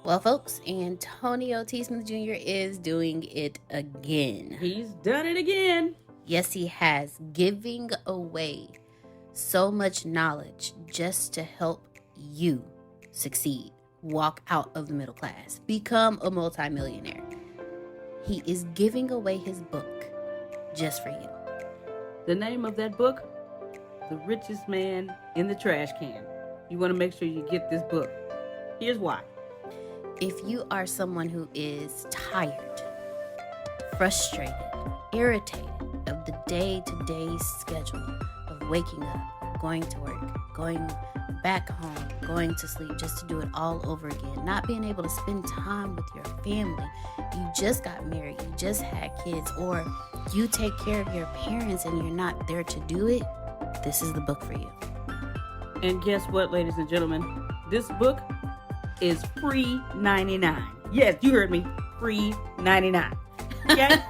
Well, folks, Antonio T. Smith Jr. is doing it again. He's done it again. Yes, he has. Giving away so much knowledge just to help you succeed. Walk out of the middle class. Become a multimillionaire. He is giving away his book just for you. The name of that book? The Richest Man in the Trash Can. You want to make sure you get this book. Here's why. If you are someone who is tired, frustrated, irritated of the day-to-day schedule of waking up, going to work, going back home, going to sleep just to do it all over again, not being able to spend time with your family, you just got married, you just had kids, or you take care of your parents and you're not there to do it, this is the book for you. And guess what, ladies and gentlemen? This book is free 99. Yes, you heard me. Free 99. Okay?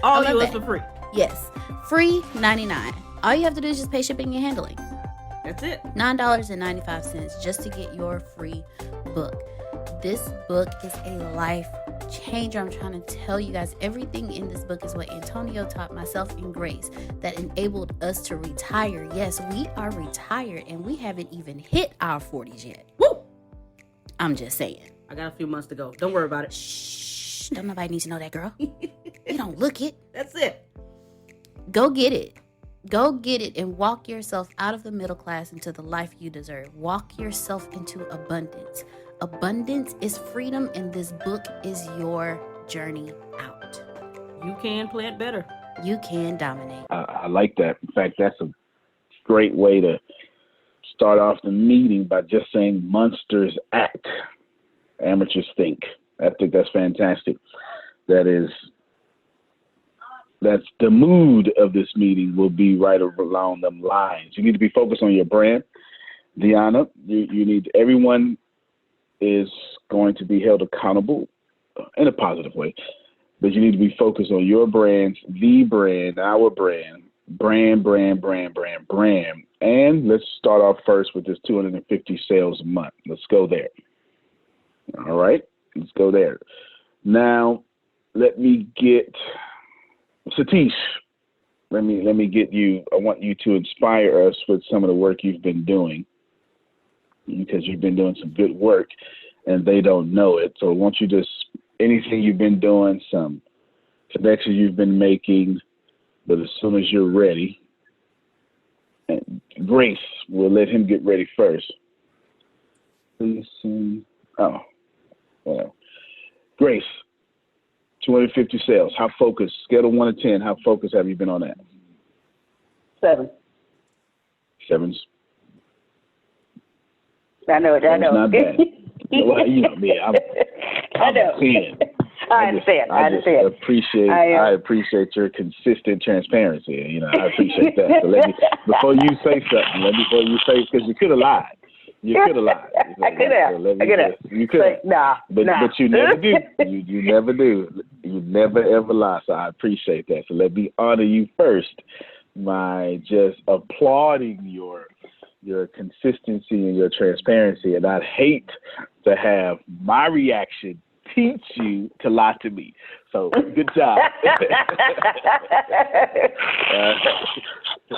All yours for free. Yes, free 99. All you have to do is just pay shipping and handling. That's it. $9.95 just to get your free book. This book is a life changer. I'm trying to tell you guys, everything in this book is what Antonio taught myself and Grace that enabled us to retire. Yes, we are retired and we haven't even hit our 40s yet. Woo! I'm just saying. I got a few months to go. Don't worry about it. Shh. Don't nobody need to know that, girl. You don't look it. That's it. Go get it. Go get it and walk yourself out of the middle class into the life you deserve. Walk yourself into abundance. Abundance is freedom, and this book is your journey out. You can plant better. You can dominate. I like that. In fact, that's a great way to start off the meeting by just saying monsters act, amateurs think. I think that's fantastic. That's the mood of this meeting will be right along them lines. You need to be focused on your brand. Deanna, you need, everyone is going to be held accountable in a positive way, but you need to be focused on your brands, the brand, our brand, brand. And let's start off first with this 250 sales a month. Let's go there. All right, let's go there. Now, let me get Satish. Let me get you. I want you to inspire us with some of the work you've been doing, because you've been doing some good work and they don't know it. So I want you to, anything you've been doing, some connections you've been making, but as soon as you're ready, and Grace, we'll let him get ready first. Listen. Oh, well. Grace, 250 sales. How focused? Scale of 1 to 10. How focused have you been on that? 7. 7's. I know it. I know. Not bad. Well, you know me. I'm I know. a 10. I understand. I appreciate your consistent transparency. You know, I appreciate that. So before you say something, because you could have lied. You could have lied. I could have. You could have. Nah. But you never do. You never do. You never ever lie. So I appreciate that. So let me honor you first by just applauding your consistency and your transparency. And I'd hate to have my reaction teach you to lie to me. So good job.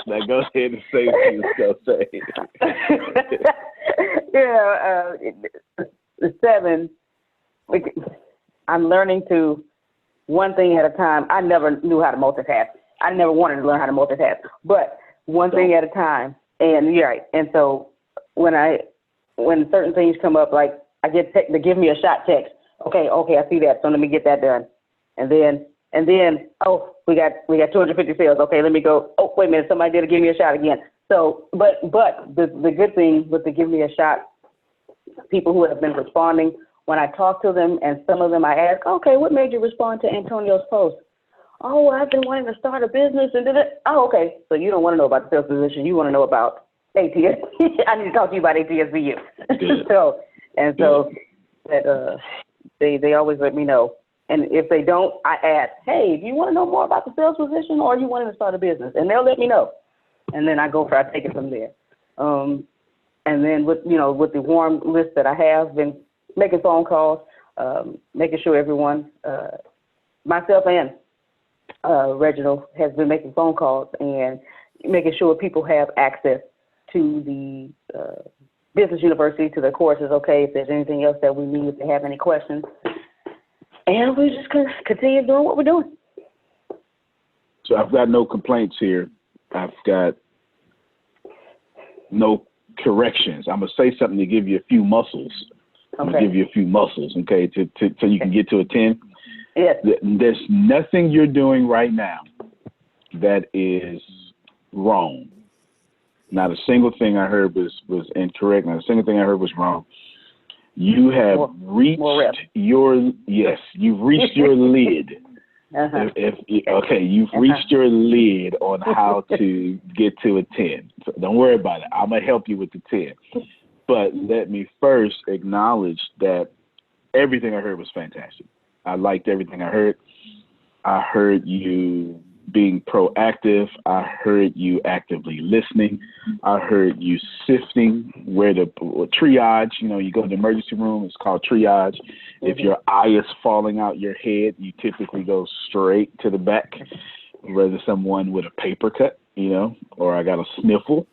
Now go ahead and say what you was going to say. 7. I'm learning to one thing at a time. I never knew how to multitask. I never wanted to learn how to multitask, but one thing at a time. And you're right. And so when certain things come up, like I get to give me a shot text. Okay, I see that. So let me get that done. And then, oh, we got 250 sales. Okay, let me go. Oh, wait a minute, somebody did give me a shot again. So, but the good thing with the give me a shot, people who have been responding, when I talk to them, and some of them I ask, okay, what made you respond to Antonio's post? Oh, I've been wanting to start a business and did it. Oh, okay. So you don't want to know about the sales position. You want to know about ATS. I need to talk to you about ATSVU. So that they always let me know. And if they don't, I ask, hey, do you want to know more about the sales position, or are you wanting to start a business? And they'll let me know. And then I take it from there. And then with the warm list that I have been making phone calls, making sure everyone, myself and Reginald, has been making phone calls and making sure people have access to the business university, to the courses, okay, if there's anything else that we need, if they have any questions. And we're just going to continue doing what we're doing. So I've got no complaints here. I've got no corrections. I'm going to say something to give you a few muscles. I'm going to give you a few muscles, okay, so you can get to a 10. Yes. There's nothing you're doing right now that is wrong. Not a single thing I heard was incorrect. Not a single thing I heard was wrong. You have reached your, yes, you've reached your lid. Uh-huh. Okay, you've reached your lid on how to get to a 10. So don't worry about it. I'm going to help you with the 10. But let me first acknowledge that everything I heard was fantastic. I liked everything I heard. I heard you being proactive. I heard you actively listening. I heard you sifting where the triage, you go to the emergency room, it's called triage. If your eye is falling out your head, you typically go straight to the back, whether someone with a paper cut, or I got a sniffle,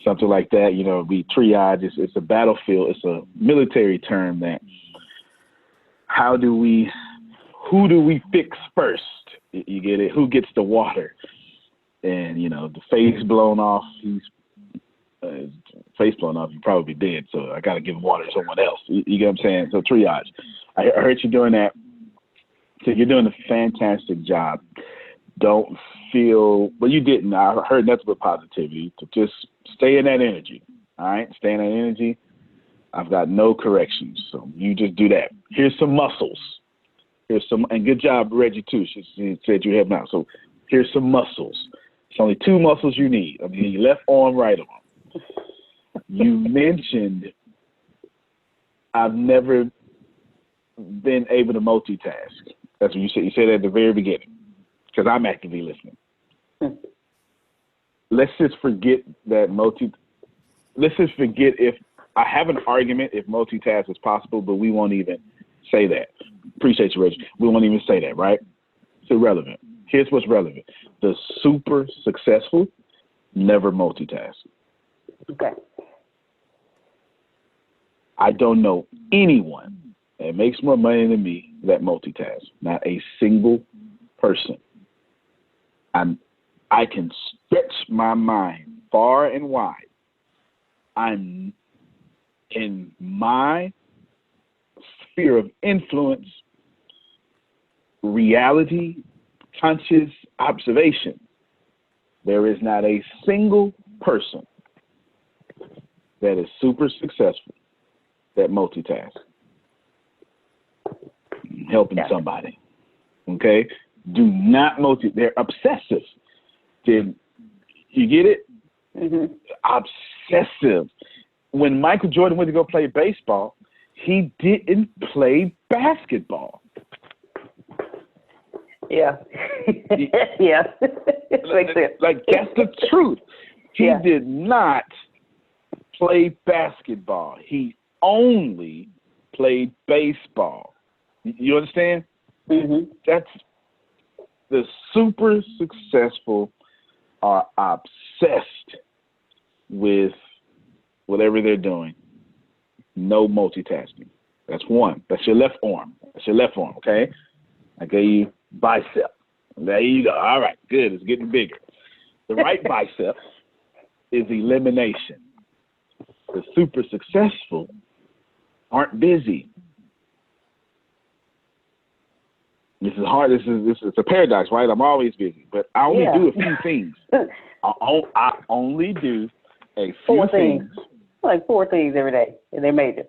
something like that. We triage. It's a battlefield. It's a military term that who do we fix first? You get it? Who gets the water? And, the face blown off, face blown off, you'd probably be dead. So I got to give water to someone else. You get what I'm saying? So triage. I heard you doing that. So you're doing a fantastic job. Don't feel, well, you didn't. I heard nothing but positivity. To just stay in that energy. All right? Stay in that energy. I've got no corrections. So you just do that. Here's some muscles. And good job, Reggie, too. She said you have now. So here's some muscles. It's only two muscles you need. Your left arm, right arm. You mentioned I've never been able to multitask. That's what you said. You said at the very beginning, because I'm actively listening. Let's just forget that let's just forget if I have an argument if multitask is possible, but we won't even say that. Appreciate you, Reggie. We won't even say that, right? It's irrelevant. Here's what's relevant. The super successful never multitask. Okay. I don't know anyone that makes more money than me that multitask. Not a single person. I can stretch my mind far and wide. I'm in my sphere of influence, reality, conscious observation. There is not a single person that is super successful that multitasks. Helping somebody. Okay? Do not they're obsessive. Did you get it? Mm-hmm. Obsessive. When Michael Jordan went to go play baseball, he didn't play basketball. Yeah. Yeah. Like that's the truth. He did not play basketball. He only played baseball. You understand? Mm-hmm. That's the super successful are obsessed with whatever they're doing. No multitasking. That's one. That's your left arm. That's your left arm, okay? I gave you bicep. There you go. All right, good. It's getting bigger. The right bicep is elimination. The super successful aren't busy. This is hard. This is a paradox, right? I'm always busy, but I only do a few things. I only do a few things. Like 4 things every day, and they're major.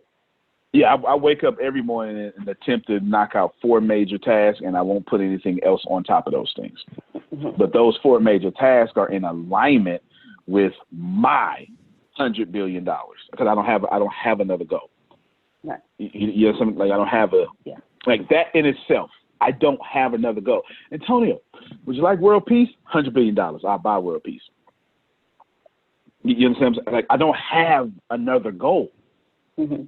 Yeah, I wake up every morning and attempt to knock out 4 major tasks, and I won't put anything else on top of those things. Mm-hmm. But those 4 major tasks are in alignment with my $100 billion because I don't have another goal. Right. You know something like I don't have like that in itself. I don't have another goal. Antonio, would you like world peace? $100 billion. I'll buy world peace. You understand? Like I don't have another goal. Mm-hmm.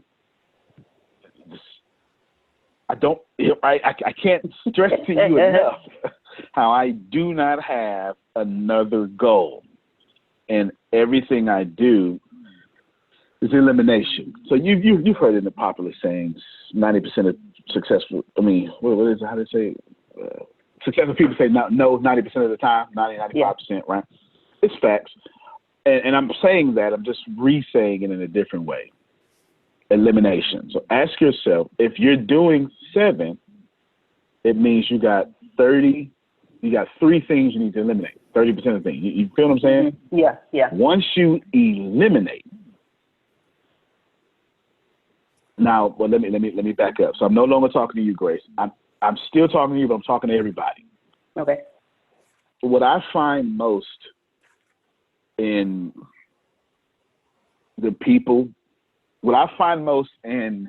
I can't stress to you enough how I do not have another goal. And everything I do is elimination. So you've heard in the popular sayings, 90% of successful, what is it, how do they say? Successful people say no 90% of the time, 95%, right? It's facts. And I'm saying that, I'm just re-saying it in a different way. Elimination. So ask yourself, if you're doing 7, it means you got 3 things you need to eliminate. 30% of things. You feel what I'm saying? Yeah. Once you eliminate, now, well, let me back up. So I'm no longer talking to you, Grace. I'm still talking to you, but I'm talking to everybody. Okay. What I find most in the people, what I find most in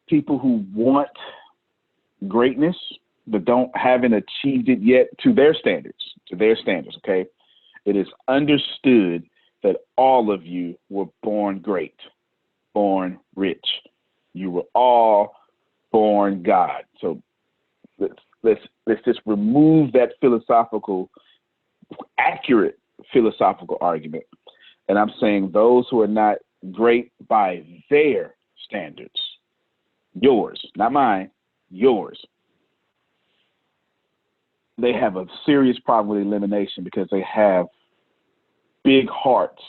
people who want greatness but haven't achieved it yet to their standards, okay? It is understood that all of you were born great, born rich. You were all born God. So let's just remove that accurate philosophical argument. And I'm saying those who are not great by their standards, yours, not mine, yours, they have a serious problem with elimination because they have big hearts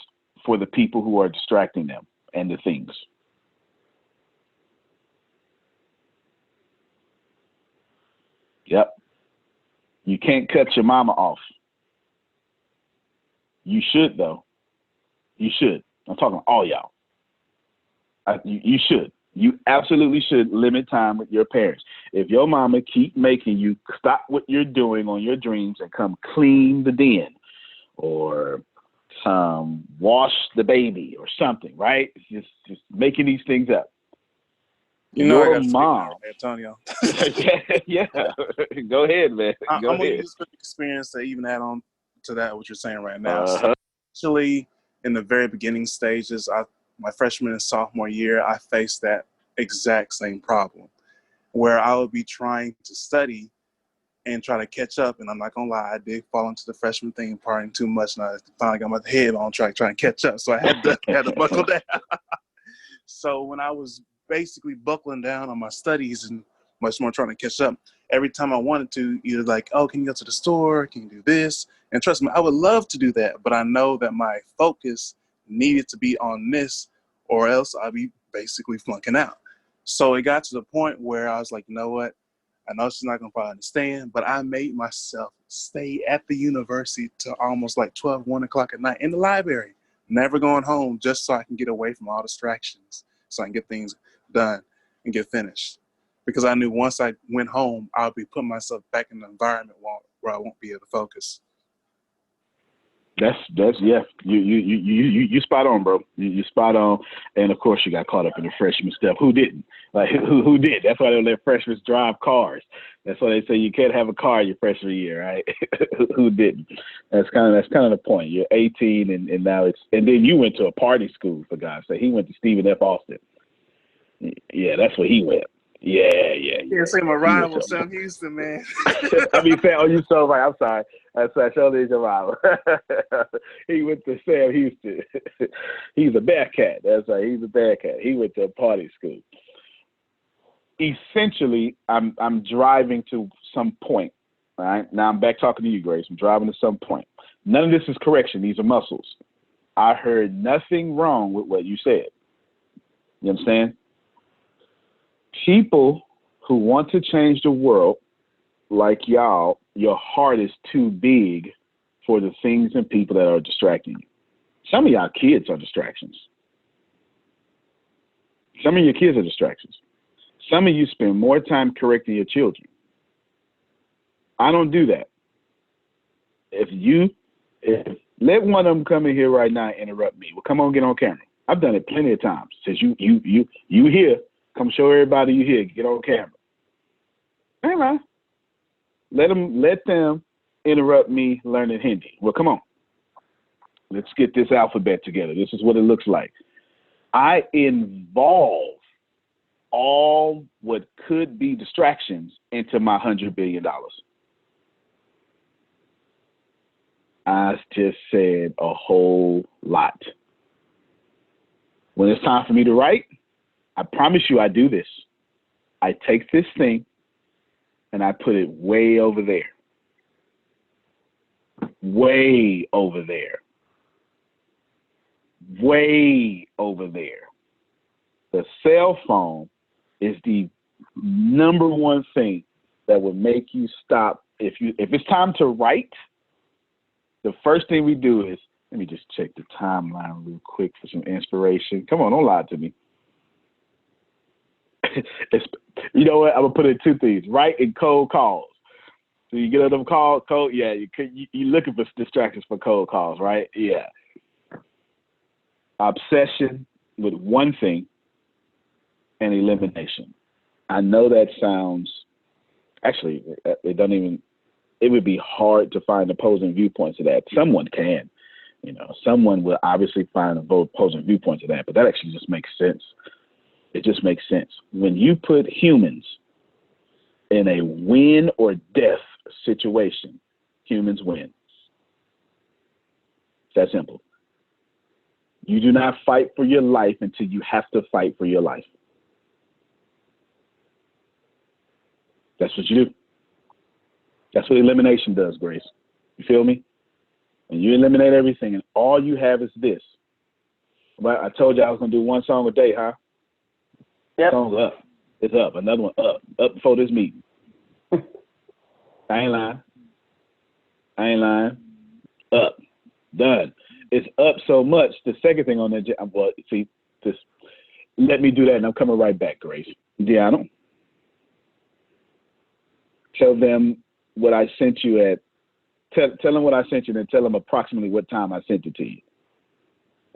for the people who are distracting them and the things. Yep. You can't cut your mama off. You should, though. You should. I'm talking to all y'all. You should. You absolutely should limit time with your parents. If your mama keep making you stop what you're doing on your dreams and come clean the den or wash the baby or something, right? Just making these things up. You know, your I got mom, Antonio. yeah. Go ahead, man. I'm going to use the experience to even add on to that, what you're saying right now. Uh-huh. So actually, in the very beginning stages, my freshman and sophomore year, I faced that exact same problem where I would be trying to study and try to catch up. And I'm not going to lie, I did fall into the freshman thing, partying too much, and I finally got my head on track trying to catch up. So I had to buckle down. So when I was basically buckling down on my studies and much more trying to catch up, every time I wanted to, either like, oh, can you go to the store? Can you do this? And trust me, I would love to do that, but I know that my focus needed to be on this or else I'd be basically flunking out. So it got to the point where I was like, you know what? I know she's not going to probably understand, but I made myself stay at the university till almost like 12, 1 o'clock at night in the library, never going home, just so I can get away from all distractions, so I can get things done and get finished. Because I knew once I went home, I'll be putting myself back in the environment where I won't be able to focus. That's yeah. You spot on, bro. You spot on. And of course, you got caught up in the freshman stuff. Who didn't? Like who did? That's why they let freshmen drive cars. That's why they say you can't have a car your freshman year, right? Who didn't? That's kind of the point. You're 18, and now and then you went to a party school, for God's sake. He went to Stephen F. Austin. Yeah, that's where he went. Yeah. Yeah, say my rival, Sam Houston, man. You so right. I'm sorry. Surely is your rival. He went to Sam Houston. He's a Bearcat. That's right. He's a Bearcat. He went to a party school. Essentially, I'm driving to some point. All right. Now I'm back talking to you, Grace. I'm driving to some point. None of this is correction. These are muscles. I heard nothing wrong with what you said. You understand? People who want to change the world, like y'all, your heart is too big for the things and people that are distracting you. Some of y'all kids are distractions. Some of your kids are distractions. Some of you spend more time correcting your children. I don't do that. If let one of them come in here right now and interrupt me. Well, come on, get on camera. I've done it plenty of times. Since you here, come show everybody you here. Get on camera. Hey, man. Let them interrupt me learning Hindi. Well, come on. Let's get this alphabet together. This is what it looks like. I involve all what could be distractions into my $100 billion. I just said a whole lot. When it's time for me to write, I promise you I do this. I take this thing and I put it way over there. Way over there. Way over there. The cell phone is the number one thing that would make you stop. If it's time to write, the first thing we do is, let me just check the timeline real quick for some inspiration. Come on, don't lie to me. You know what? I'm gonna put it in two things: write and cold calls. So you get on them cold. Yeah, you looking for distractions for cold calls, right? Yeah. Obsession with one thing and elimination. I know that sounds, actually, it would be hard to find opposing viewpoints to that. Someone can, someone will obviously find opposing viewpoints to that, but that actually just makes sense. It just makes sense. When you put humans in a win or death situation, humans win. It's that simple. You do not fight for your life until you have to fight for your life. That's what you do. That's what elimination does, Grace. You feel me? When you eliminate everything and all you have is this. Well, I told you I was going to do one song a day, huh? Yep. Song's up. It's up. Another one up. Up before this meeting. I ain't lying. Up. Done. It's up so much. The second thing on that, well, see, just let me do that and I'm coming right back, Grace. Deanna, tell them what I sent you at. Tell them what I sent you, and tell them approximately what time I sent it to you.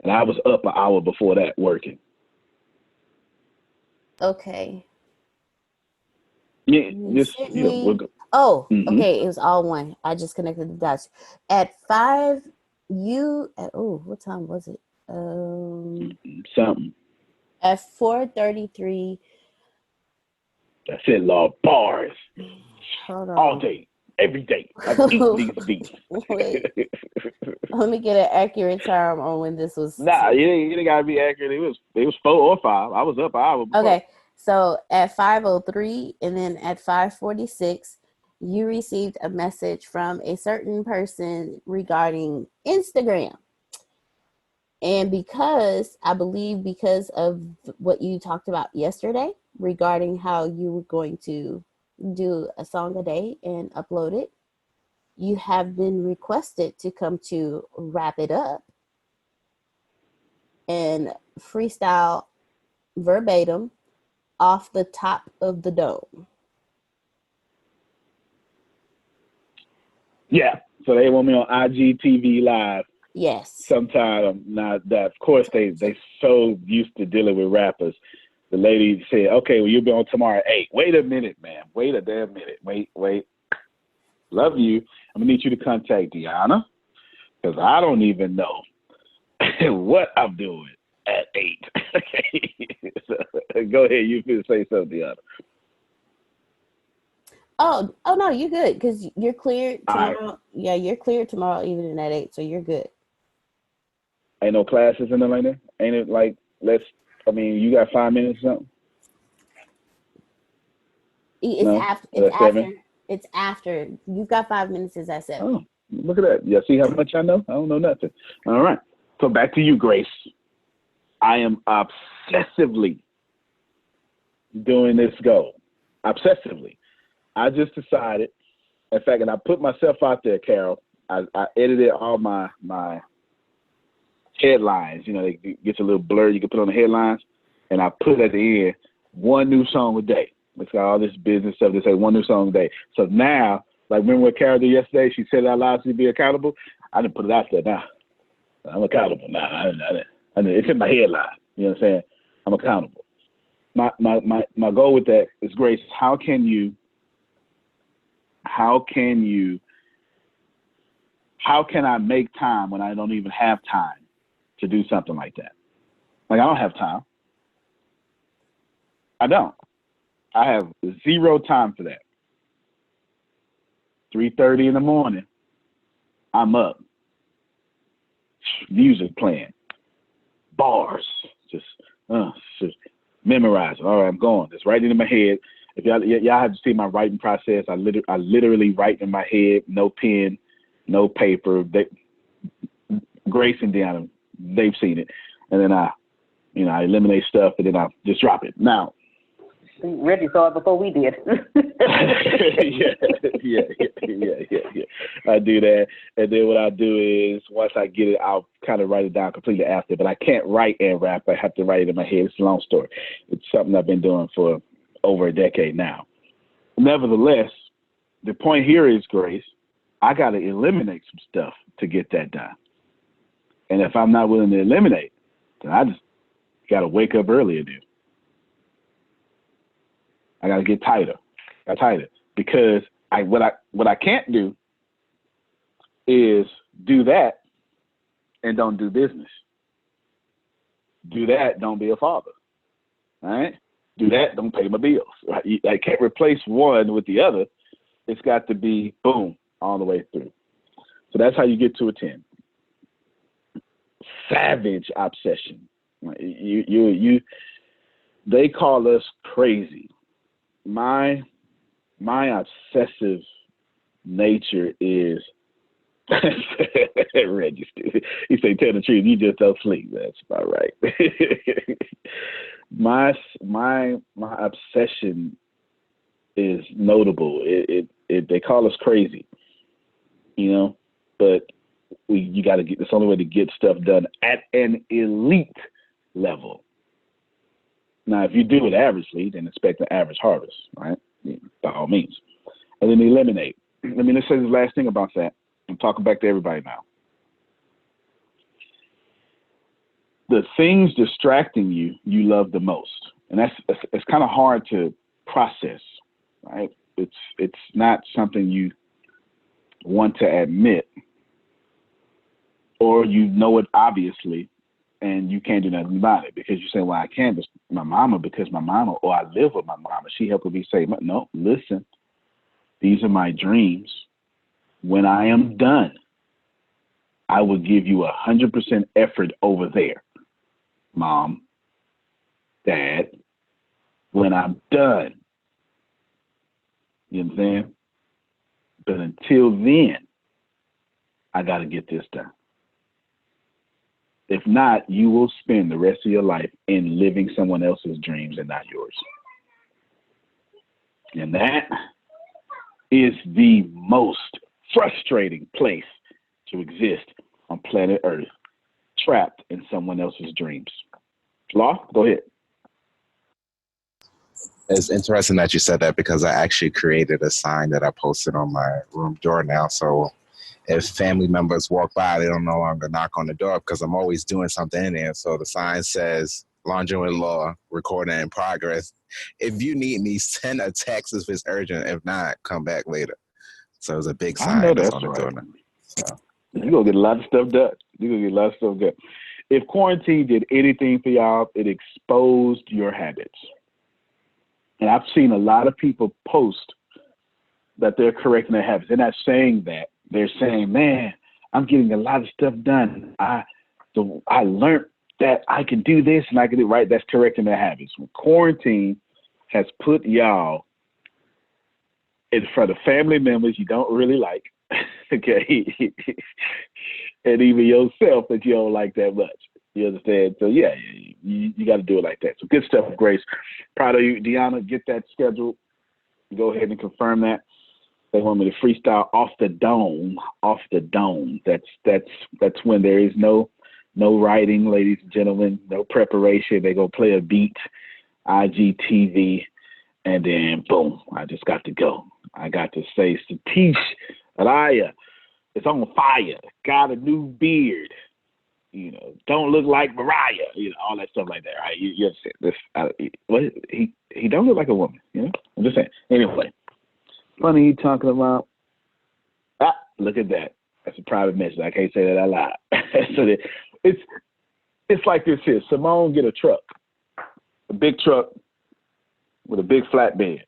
And I was up an hour before that working. Okay. Yeah, You just sent we'll me. go. Oh, Mhm. okay. It was all one. I just connected the dots. At 5, what time was it? Something. At 4:33. That's it, Lord. Bars Hold all on. day, every day. I eat these beats. Wait. Let me get an accurate time on when this was. Nah, you ain't gotta be accurate. It was 4 or 5. I was up an hour before. Okay. So at 5:03 and then at 5:46, you received a message from a certain person regarding Instagram. And because of what you talked about yesterday regarding how you were going to do a song a day and upload it, you have been requested to come to Wrap It Up and freestyle verbatim off the top of the dome. Yeah. So they want me on IGTV Live. Yes. Sometime. Now, that, of course, they so used to dealing with rappers. The lady said, okay, well, you'll be on tomorrow at 8. Wait a minute, man. Wait a damn minute. Wait. Love you. I'm going to need you to contact Deanna because I don't even know what I'm doing at 8. Okay. So, go ahead. You can say something, Deanna. Oh no, you're good because you're cleared tomorrow. Right. Yeah, you're cleared tomorrow evening at 8, so you're good. Ain't no classes in there like that? Ain't it like, you got 5 minutes or something? It's after. You've got 5 minutes. Is at 7. Oh, look at that. You see how much I know? I don't know nothing. All right. So back to you, Grace. I am obsessively doing this goal. Obsessively. I just decided, in fact, and I put myself out there, Carol. I edited all my headlines. It gets a little blurred. You can put on the headlines. And I put at the end, one new song a day. It's got all this business stuff. They say one new song a day. So now, like, remember what Carol did yesterday? She said it out loud to be accountable. I didn't put it out there now. I'm accountable now. It's in my headline. You know what I'm saying? I'm accountable. My goal with that is, Grace, how can I make time when I don't even have time to do something like that? Like, I don't have time. I don't. I have zero time for that. 3:30 in the morning, I'm up. Music playing. Bars. Just memorize. All right, I'm going. It's right into my head. If y'all have to see my writing process, I literally write in my head, no pen, no paper. Grace and Deanna, they've seen it. And then I eliminate stuff, and then I just drop it. Now, Reggie saw it before we did. yeah. I do that, and then what I do is once I get it, I'll kind of write it down completely after. But I can't write and rap. I have to write it in my head. It's a long story. It's something I've been doing for over a decade now. Nevertheless, the point here is, Grace, I got to eliminate some stuff to get that done. And if I'm not willing to eliminate, then I just got to wake up earlier, dude. I got to get tighter. Because what I can't do is do that and don't do business. Do that, don't be a father. All right? Do that, don't pay my bills. Right? I can't replace one with the other. It's got to be boom all the way through. So that's how you get to a 10. Savage obsession. They call us crazy. My obsessive nature is Reggie. He say, tell the truth, you just don't sleep. That's about right. my obsession is notable. They call us crazy, but you got to get. It's the only way to get stuff done at an elite level. Now, if you do it averagely, then expect an average harvest, right? By all means. And then eliminate. Let's say the last thing about that. I'm talking back to everybody now. The things distracting you, you love the most. And it's kind of hard to process, right? It's not something you want to admit, or you know it obviously, and you can't do nothing about it because you say, well, I can't. Because my mama, or I live with my mama. She helped me say, no, listen, these are my dreams. When I am done, I will give you 100% effort over there, Mom, Dad, when I'm done. You know what I'm saying? But until then, I got to get this done. If not, you will spend the rest of your life in living someone else's dreams and not yours. And that is the most frustrating place to exist on planet Earth, trapped in someone else's dreams. Law, go ahead. It's interesting that you said that because I actually created a sign that I posted on my room door now. So if family members walk by, they don't no longer knock on the door because I'm always doing something in there. So the sign says, Laundry with Law, recording in progress. If you need me, send a text if it's urgent. If not, come back later. So it's a big sign that's on the door now. So, you're going to get a lot of stuff done. If quarantine did anything for y'all, it exposed your habits. And I've seen a lot of people post that they're correcting their habits. They're not saying that. They're saying, man, I'm getting a lot of stuff done. I learned that I can do this and I can do it right. That's correcting their habits. When quarantine has put y'all in front of family members you don't really like, okay, and even yourself that you don't like that much. You understand? So, yeah, you got to do it like that. So, good stuff, Grace. Proud of you. Deanna, get that scheduled. Go ahead and confirm that. They want me to freestyle off the dome. That's when there is no writing, ladies and gentlemen, no preparation. They go play a beat, IGTV, and then boom, I just got to go. I got to say, Reteach, Alaya, it's on fire. Got a new beard. Don't look like Mariah. All that stuff like that, right? You understand this? He don't look like a woman. I'm just saying. Anyway. Funny you talking about. Look at that. That's a private message. I can't say that out loud. So it's like this here. Simone get a truck, a big truck with a big flatbed.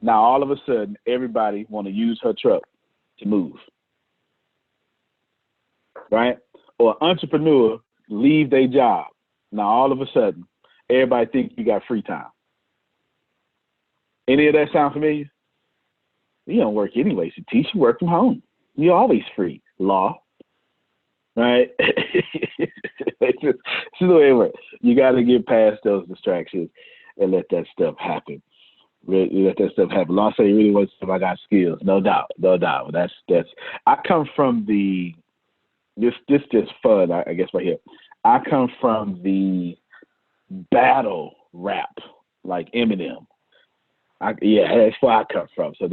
Now all of a sudden, everybody want to use her truck to move, right? Or an entrepreneur leave their job. Now all of a sudden, everybody think you got free time. Any of that sound familiar? You don't work anyway, so teach you work from home. You're always free. Law. Right? It's just the way it works. You got to get past those distractions and let that stuff happen. Let that stuff happen. Long say you really want to say I got skills. No doubt. That's I come from this just fun, I guess right here. I come from the battle rap, like Eminem. That's where I come from. So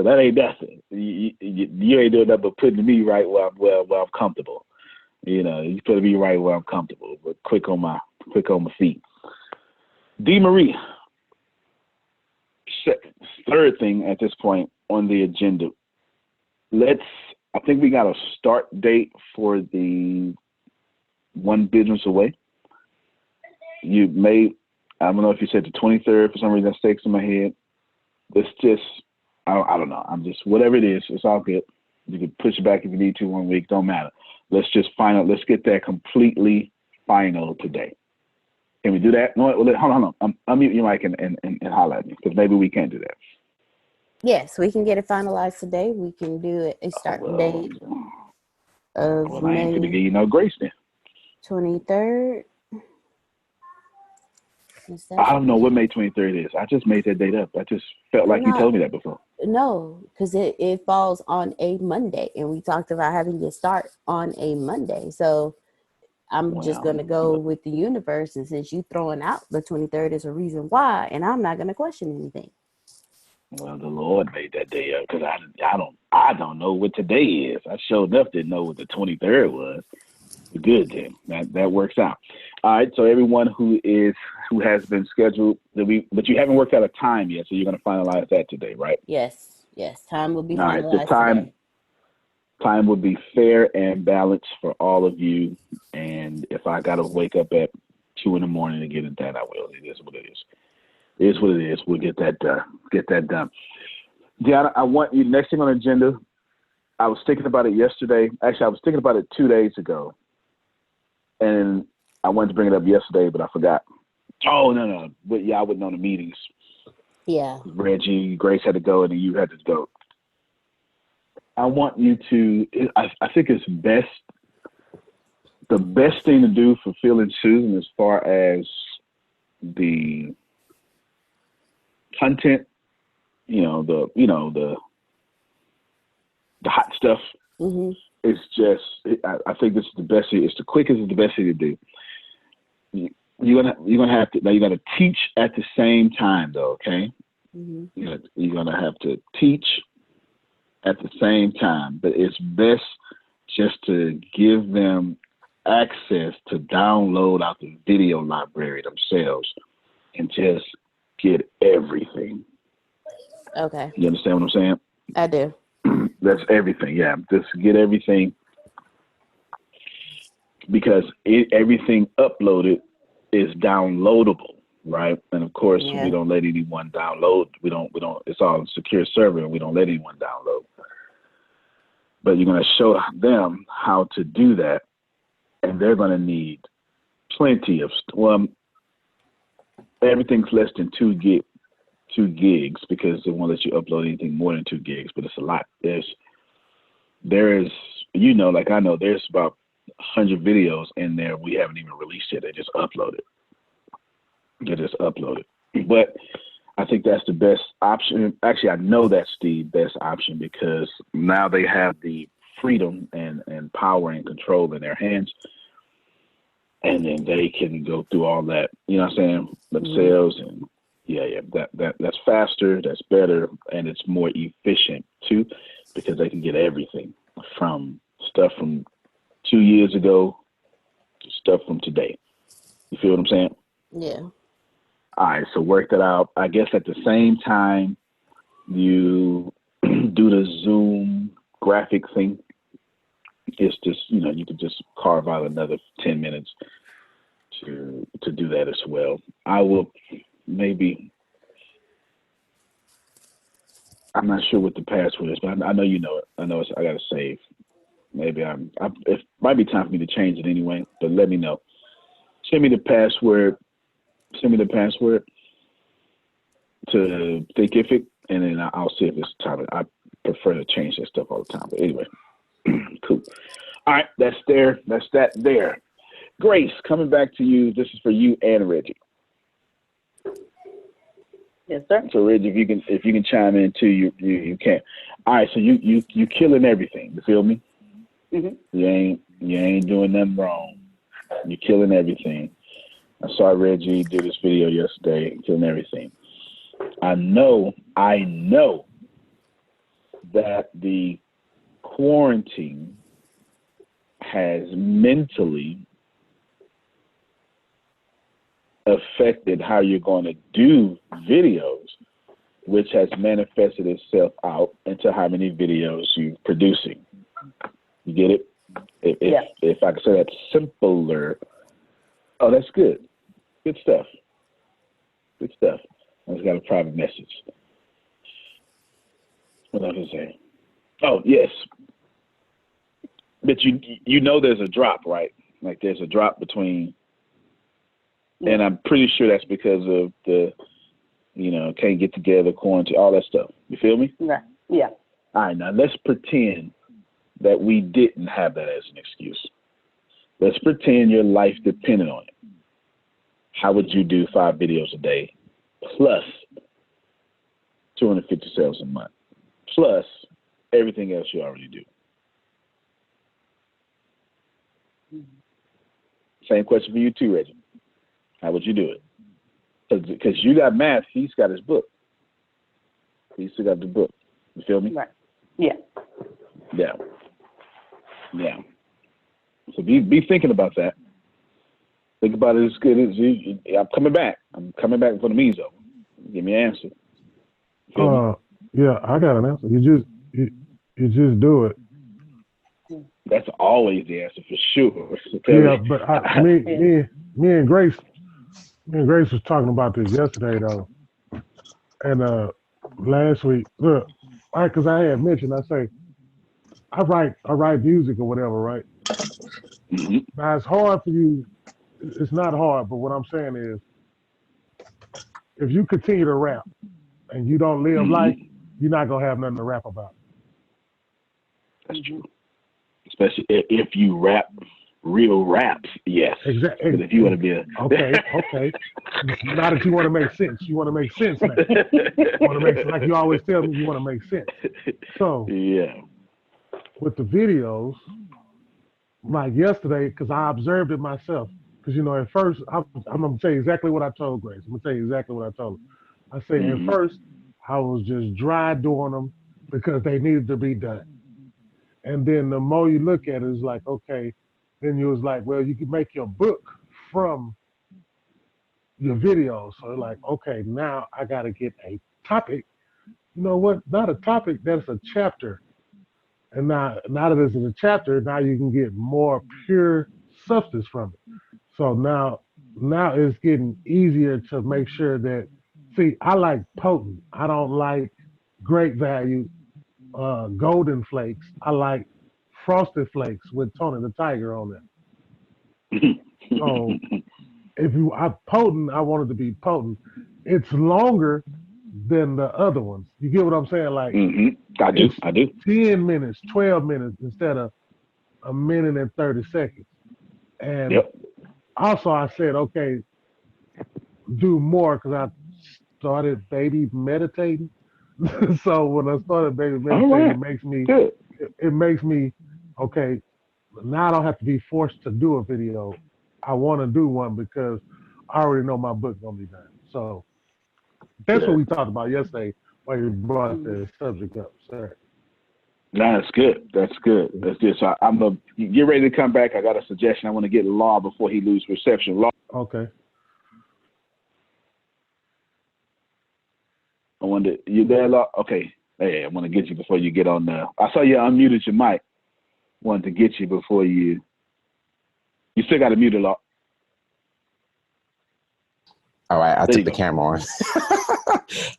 that ain't nothing. You ain't doing nothing but putting me right where I'm comfortable. You put me right where I'm comfortable, but quick on my feet. D. Marie, third thing at this point on the agenda. I think we got a start date for the One Business Away. You may, I don't know if you said the 23rd, for some reason that sticks in my head. It's just, I don't know. I'm just, whatever it is, it's all good. You can push it back if you need to 1 week, don't matter. Let's just let's get that completely final today. Can we do that? No, hold on. Unmute your mic and holler at me, because maybe we can't do that. Yes, we can get it finalized today. We can do it a start date of I ain't going to give you no grace then. 23rd. I don't know what May 23rd is. I just made that date up. I just felt like you told me that before. No, because it falls on a Monday, and we talked about having it start on a Monday. So I'm just going to go with the universe, and since you throwing out the 23rd is a reason why, and I'm not going to question anything. Well, the Lord made that day up, because I don't know what today is. I sure enough didn't know what the 23rd was. Good then. That works out. All right. So everyone who has been scheduled, but you haven't worked out a time yet, so you're going to finalize that today, right? Yes. Time will be all finalized. Right. The time will be fair and balanced for all of you. And if I got to wake up at 2 a.m. to get it done, I will. It is what it is. It is what it is. We'll get that done. Deanna, I want you, next thing on the agenda, I was thinking about it yesterday. Actually, I was thinking about it 2 days ago. And I wanted to bring it up yesterday, but I forgot. Oh, no. But yeah, I wasn't on the meetings. Yeah. Reggie, Grace had to go, and then you had to go. I want you to, I think it's the best thing to do for Phil and Susan as far as the content, the hot stuff. Mm-hmm. It's just, I think this is the best. It's the quickest. It's the best thing to do. You're gonna have to. Now you got to teach at the same time, though. Okay. Mm-hmm. You're gonna have to teach at the same time, but it's best just to give them access to download out the video library themselves and just get everything. Okay. You understand what I'm saying? I do. That's everything. Yeah, just get everything, because everything uploaded is downloadable, right? And of course, we don't let anyone download. We don't. It's all a secure server, and we don't let anyone download. But you're going to show them how to do that, and they're going to need plenty of. Everything's less than 2 gigs, because they won't let you upload anything more than 2 gigs, but it's a lot. There is, like I know, there's about 100 videos in there we haven't even released yet. They just uploaded. But I think that's the best option. Actually, I know that's the best option, because now they have the freedom and power and control in their hands. And then they can go through all that, you know what I'm saying, themselves. And that's faster, that's better, and it's more efficient too, because they can get everything from stuff from 2 years ago to stuff from today. You feel what I'm saying? Yeah. All right, so work that out. I guess at the same time you do the Zoom graphic thing. It's just, you could just carve out another 10 minutes to do that as well. I will maybe, I'm not sure what the password is, but I know you know it. I know I got to save. Maybe it might be time for me to change it anyway, but let me know. Send me the password to Thinkific, and then I'll see if it's time. I prefer to change that stuff all the time. But anyway, cool. All right, that's there. That's that there. Grace, coming back to you. This is for you and Reggie. Yes, sir. So Reggie, if you can chime in too, you can. All right, so you killing everything. You feel me? Mm-hmm. You ain't doing nothing wrong. You're killing everything. I saw Reggie do this video yesterday, killing everything. I know that the quarantine has mentally affected how you're going to do videos, which has manifested itself out into how many videos you're producing. You get it? If I could say that simpler. Oh, that's good. Good stuff. Good stuff. I just got a private message. What was I going to say? Oh, yes. But you know there's a drop, right? Like there's a drop between, and I'm pretty sure that's because of the, can't get together, quarantine, all that stuff. You feel me? Right. Yeah. All right, now let's pretend that we didn't have that as an excuse. Let's pretend your life depended on it. How would you do 5 videos a day plus 250 sales a month plus everything else you already do? Same question for you too, Reggie. How would you do it? Because you got math, he's got his book. He's still got the book. You feel me? Right. Yeah. Yeah. Yeah. So be thinking about that. Think about it as good as you. I'm coming back. I'm coming back for the meso. Give me an answer. Yeah, I got an answer. You just do it. That's always the answer for sure. Yeah, but me and Grace was talking about this yesterday though, and last week. Look, because I had mentioned, I say I write music or whatever, right? Mm-hmm. Now it's hard for you. It's not hard, but what I'm saying is, if you continue to rap and you don't live life, you're not gonna have nothing to rap about. That's true. Especially if you rap real raps, yes. Exactly. But if you want to be a okay. Not that you want to make sense. You want to make sense now. You want to make, like you always tell me, you want to make sense. So yeah, with the videos, like yesterday, because I observed it myself. Because at first, I'm gonna tell you exactly what I told Grace. I'm gonna tell you exactly what I told her. I said at first I was just dry doing them because they needed to be done. And then the more you look at it, it's like, okay, then you was like, well, you can make your book from your videos. So like, okay, now I got to get a topic. You know what? Not a topic, that's a chapter. And now that it's a chapter, now you can get more pure substance from it. So now it's getting easier to make sure that, see, I like potent. I don't like great value. Golden flakes. I like frosted flakes with Tony the Tiger on them. So potent, I want it to be potent. It's longer than the other ones. You get what I'm saying? Like I do. 10 minutes, 12 minutes instead of a minute and 30 seconds. And also I said, okay, do more because I started baby meditating. So when I started baby meditating, it makes me okay. Now I don't have to be forced to do a video. I want to do one because I already know my book's gonna be done. So that's what we talked about yesterday when you brought the subject up, sir. No, that's good. That's good. That's good. So I'm gonna get ready to come back. I got a suggestion. I want to get Law before he loses reception. Law. Okay. I wonder, you there, Law? Okay. Hey, I want to get you before you get on there. I saw you unmuted your mic. wanted to get you before you still got to mute a lot. All right, I There took you the go. camera on.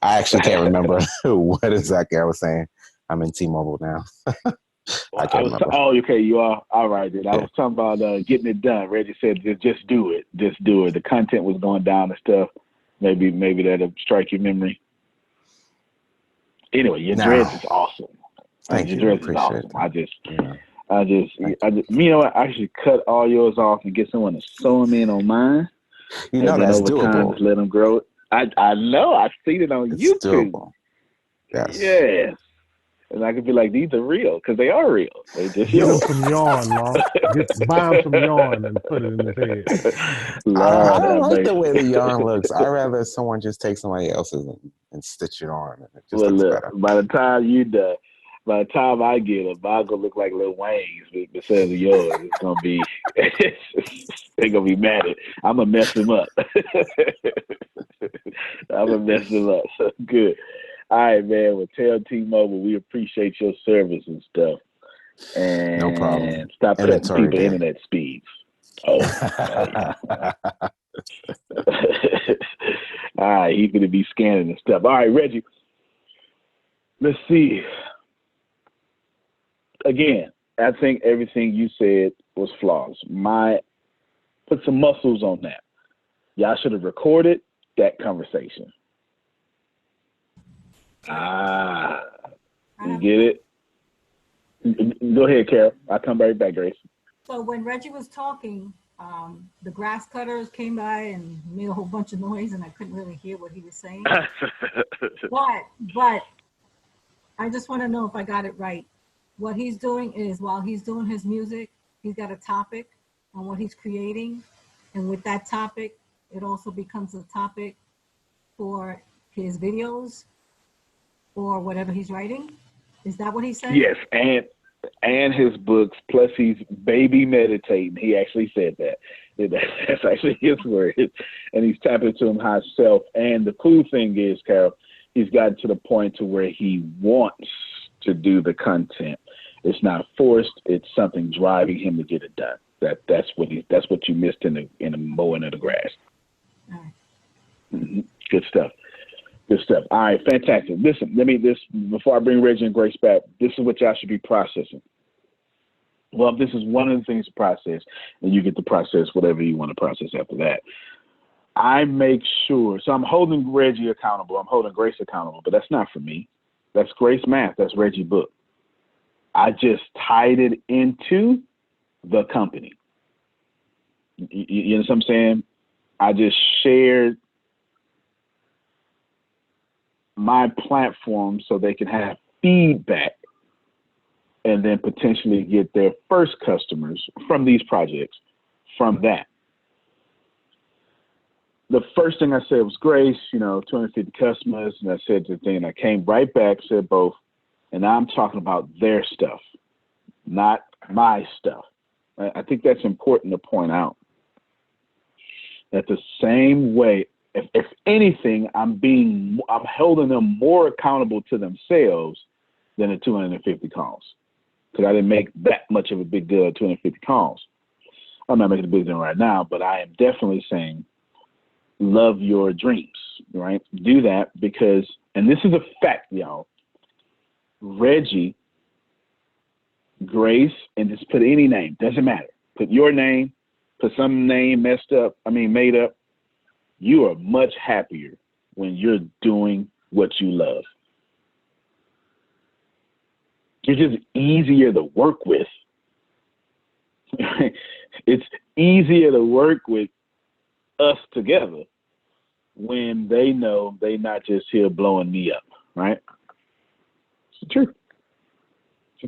I actually can't remember what exactly I was saying. I'm in T-Mobile now. I can't remember. Okay, you are. All right, then. I Yeah. was talking about getting it done. Reggie said, just do it. Just do it. The content was going down and stuff. Maybe that'll strike your memory. Anyway, your dreads is awesome. Thank you. Your dreads is awesome. I just, you know what? I should cut all yours off and get someone to sew them in on mine. You know, that's over doable. time, just let them grow. I know. I've seen it on YouTube. Doable. Yes. Yes. And I could be like, these are real, because they are real. They just Get him some yarn, Law. Buy him some yarn and put it in his head. I don't like the way the yarn looks. I'd rather someone just take somebody else's and stitch it on. And it just looks better. By the time you done, by the time I get them, I'll go look like Lil Wayne's instead of yours. It's gonna be, they're gonna be mad at. I'm gonna mess them up. So good. All right, man. Well, tell T-Mobile we appreciate your service and stuff. And no problem. Stop cutting people internet speeds. Oh. All right, he's gonna be scanning and stuff. All right, Reggie. Let's see. Again, I think everything you said was flawless. Put some muscles on that. Y'all should have recorded that conversation. You get it? Go ahead, Carol. I'll come right back, Grace. So when Reggie was talking, the grass cutters came by and made a whole bunch of noise, and I couldn't really hear what he was saying. But I just want to know if I got it right. What he's doing is, while he's doing his music, he's got a topic on what he's creating. And with that topic, it also becomes a topic for his videos or whatever he's writing. Is that what he's saying? Yes, and his books, plus he's baby meditating. He actually said that. That's actually his word. And he's tapping into himself. And the cool thing is, Carol, he's gotten to the point to where he wants to do the content. It's not forced. It's something driving him to get it done. That's what you missed in the mowing of the grass. All right. Mm-hmm. Good stuff. All right, fantastic. Listen, before I bring Reggie and Grace back, this is what y'all should be processing. Well, this is one of the things to process, and you get to process whatever you want to process after that. I make sure, so I'm holding Reggie accountable. I'm holding Grace accountable, but that's not for me. That's Grace Math. That's Reggie's book. I just tied it into the company. You know what I'm saying? I just shared my platform so they can have feedback and then potentially get their first customers from these projects from that. The first thing I said was Grace, 250 customers, and I said the thing, and I came right back, said both, and I'm talking about their stuff, not my stuff. I think that's important to point out. That the same way, if anything, I'm holding them more accountable to themselves than the 250 calls. Because I didn't make that much of a big deal of 250 calls. I'm not making a big deal right now, but I am definitely saying, love your dreams, right? Do that because, and this is a fact, y'all, Reggie, Grace, and just put any name, doesn't matter. Put your name, put some name made up. You are much happier when you're doing what you love. You're just easier to work with. It's easier to work with us together when they know they not just here blowing me up, right? It's the truth. So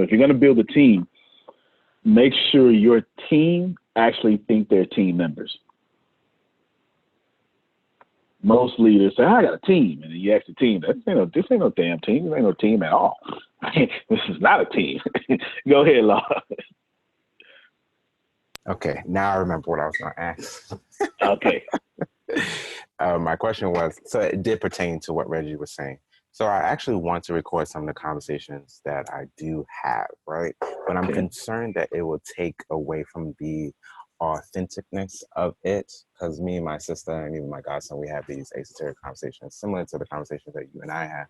if you're going to build a team, make sure your team actually think they're team members. Most leaders say, I got a team. And then you ask the team, this ain't no damn team. This ain't no team at all. This is not a team. Go ahead, Law. Okay, now I remember what I was going to ask. Okay. My question was, so it did pertain to what Reggie was saying. So I actually want to record some of the conversations that I do have, right? But I'm concerned that it will take away from the authenticness of it, because me and my sister and even my godson, we have these esoteric conversations similar to the conversations that you and I have.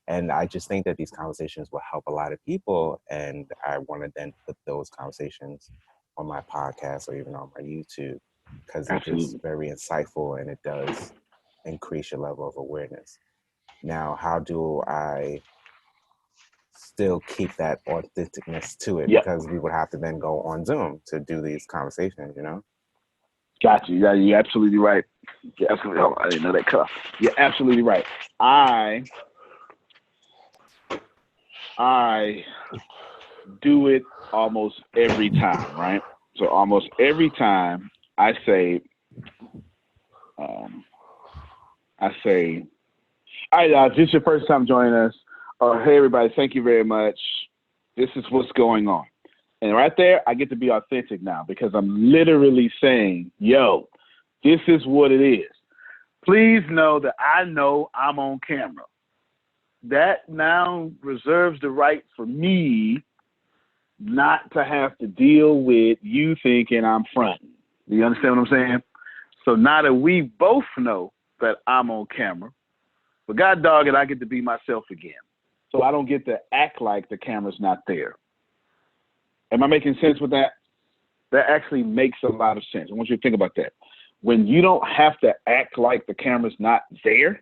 And I just think that these conversations will help a lot of people. And I want to then put those conversations on my podcast or even on my YouTube, because it's just very insightful and it does increase your level of awareness. Now, how do I still keep that authenticness to it? Because we would have to then go on Zoom to do these conversations, you know? Got you. Yeah, you're absolutely right. You're absolutely. Oh, I didn't know that cut. You're absolutely right. I do it almost every time, right? So almost every time I say, all right, if this is your first time joining us, hey everybody, thank you very much. This is what's going on. And right there, I get to be authentic now because I'm literally saying, yo, this is what it is. Please know that I know I'm on camera. That now reserves the right for me not to have to deal with you thinking I'm fronting. Do you understand what I'm saying? So now that we both know that I'm on camera, but God dog it, I get to be myself again. So I don't get to act like the camera's not there. Am I making sense with that? That actually makes a lot of sense. I want you to think about that. When you don't have to act like the camera's not there,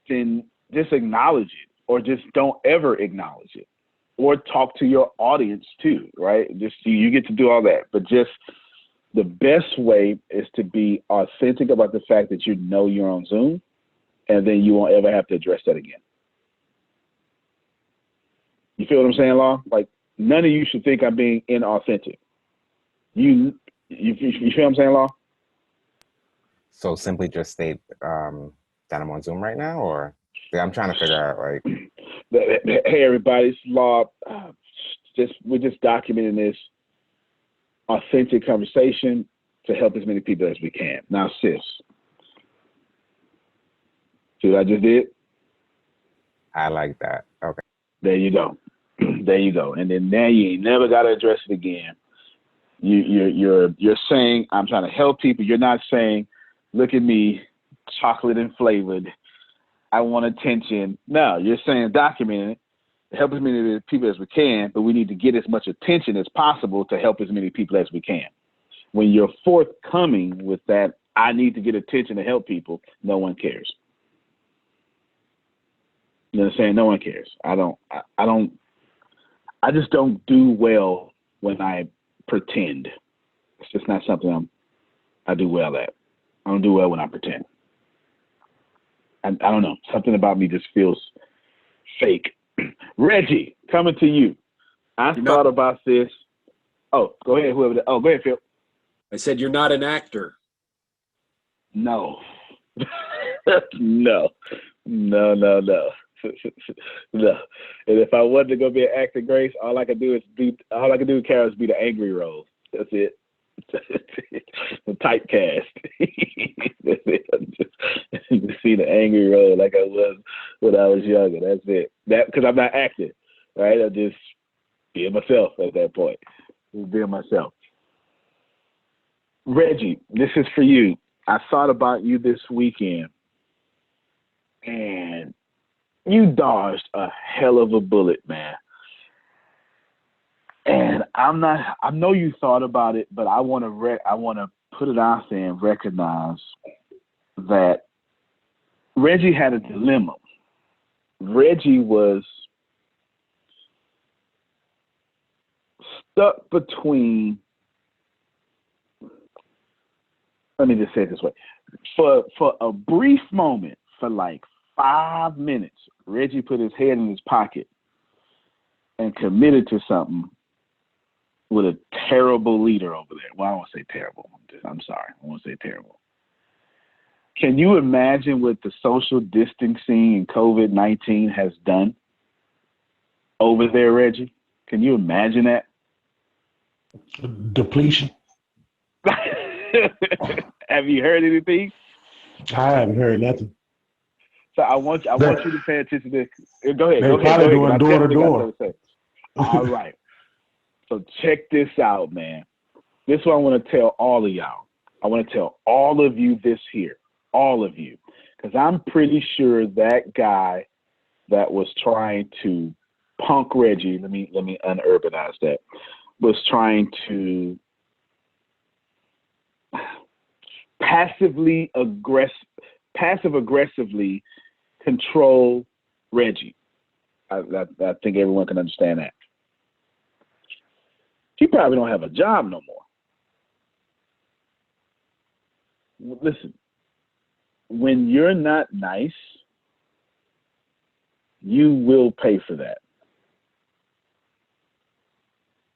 then just acknowledge it, or just don't ever acknowledge it, or talk to your audience too, right? Just you get to do all that, but just the best way is to be authentic about the fact that you know you're on Zoom, and then you won't ever have to address that again. You feel what I'm saying, Law? Like, none of you should think I'm being inauthentic. You feel what I'm saying, Law? So simply just state that I'm on Zoom right now, or I'm trying to figure out, like. Hey, everybody, it's Law. We're just documenting this authentic conversation to help as many people as we can. Now, sis, see what I just did? I like that. Okay. There you go. There you go. And then now you ain't never got to address it again. You're saying I'm trying to help people. You're not saying, look at me, chocolate and flavored. I want attention. No, you're saying document it, help as many people as we can, but we need to get as much attention as possible to help as many people as we can. When you're forthcoming with that, I need to get attention to help people, no one cares. You know what I'm saying? No one cares. I just don't do well when I pretend. It's just not something I do well at. I don't do well when I pretend. I don't know. Something about me just feels fake. Reggie, coming to you. I thought about this. Oh, go ahead, whoever. Go ahead, Phil. I said you're not an actor. No. No. No. And if I wasn't gonna be an actor, Grace, all I could do, Carol, is be the angry role. That's it. The typecast. That's it. You can see the angry role like I was when I was younger. That's it. That because I'm not acting, right? I'm just being myself at that point. Just being myself. Reggie, this is for you. I thought about you this weekend, and you dodged a hell of a bullet, man. And I know you thought about it, but I want to put it out there and recognize that Reggie had a dilemma. Reggie was stuck between, let me just say it this way. For a brief moment, for like 5 minutes, Reggie put his head in his pocket and committed to something with a terrible leader over there. Well, I don't want to say terrible. I'm sorry. I want to say terrible. Can you imagine what the social distancing and COVID-19 has done over there, Reggie? Can you imagine that? Depletion. Have you heard anything? I haven't heard nothing. So I want you to pay attention to this. Go ahead. They Go ahead. probably doing I door to definitely got door. something to say. All right. So check this out, man. This is what I want to tell all of y'all. I want to tell all of you this here, all of you, because I'm pretty sure that guy that was trying to punk Reggie, let me unurbanize that, was trying to passive aggressively control Reggie. I think everyone can understand that. He probably don't have a job no more. Listen, when you're not nice, you will pay for that,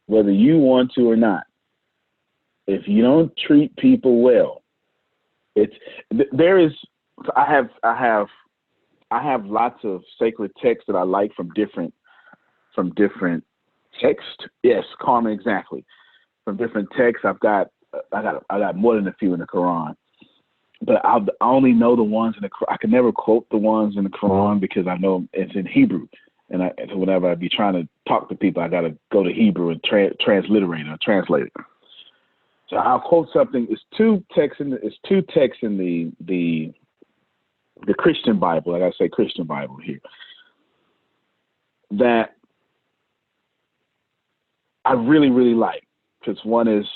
whether you want to or not. If you don't treat people well, I have lots of sacred texts that I like from different texts. Yes, Carmen, exactly. From different texts, I got more than a few in the Quran, but I only know the ones in the Quran. I can never quote the ones in the Quran because I know it's in Hebrew, and whenever I be trying to talk to people, I got to go to Hebrew and transliterate or translate it. So I'll quote something. It's two texts in the Christian Bible. I gotta say Christian Bible here, that I really, really like, because one is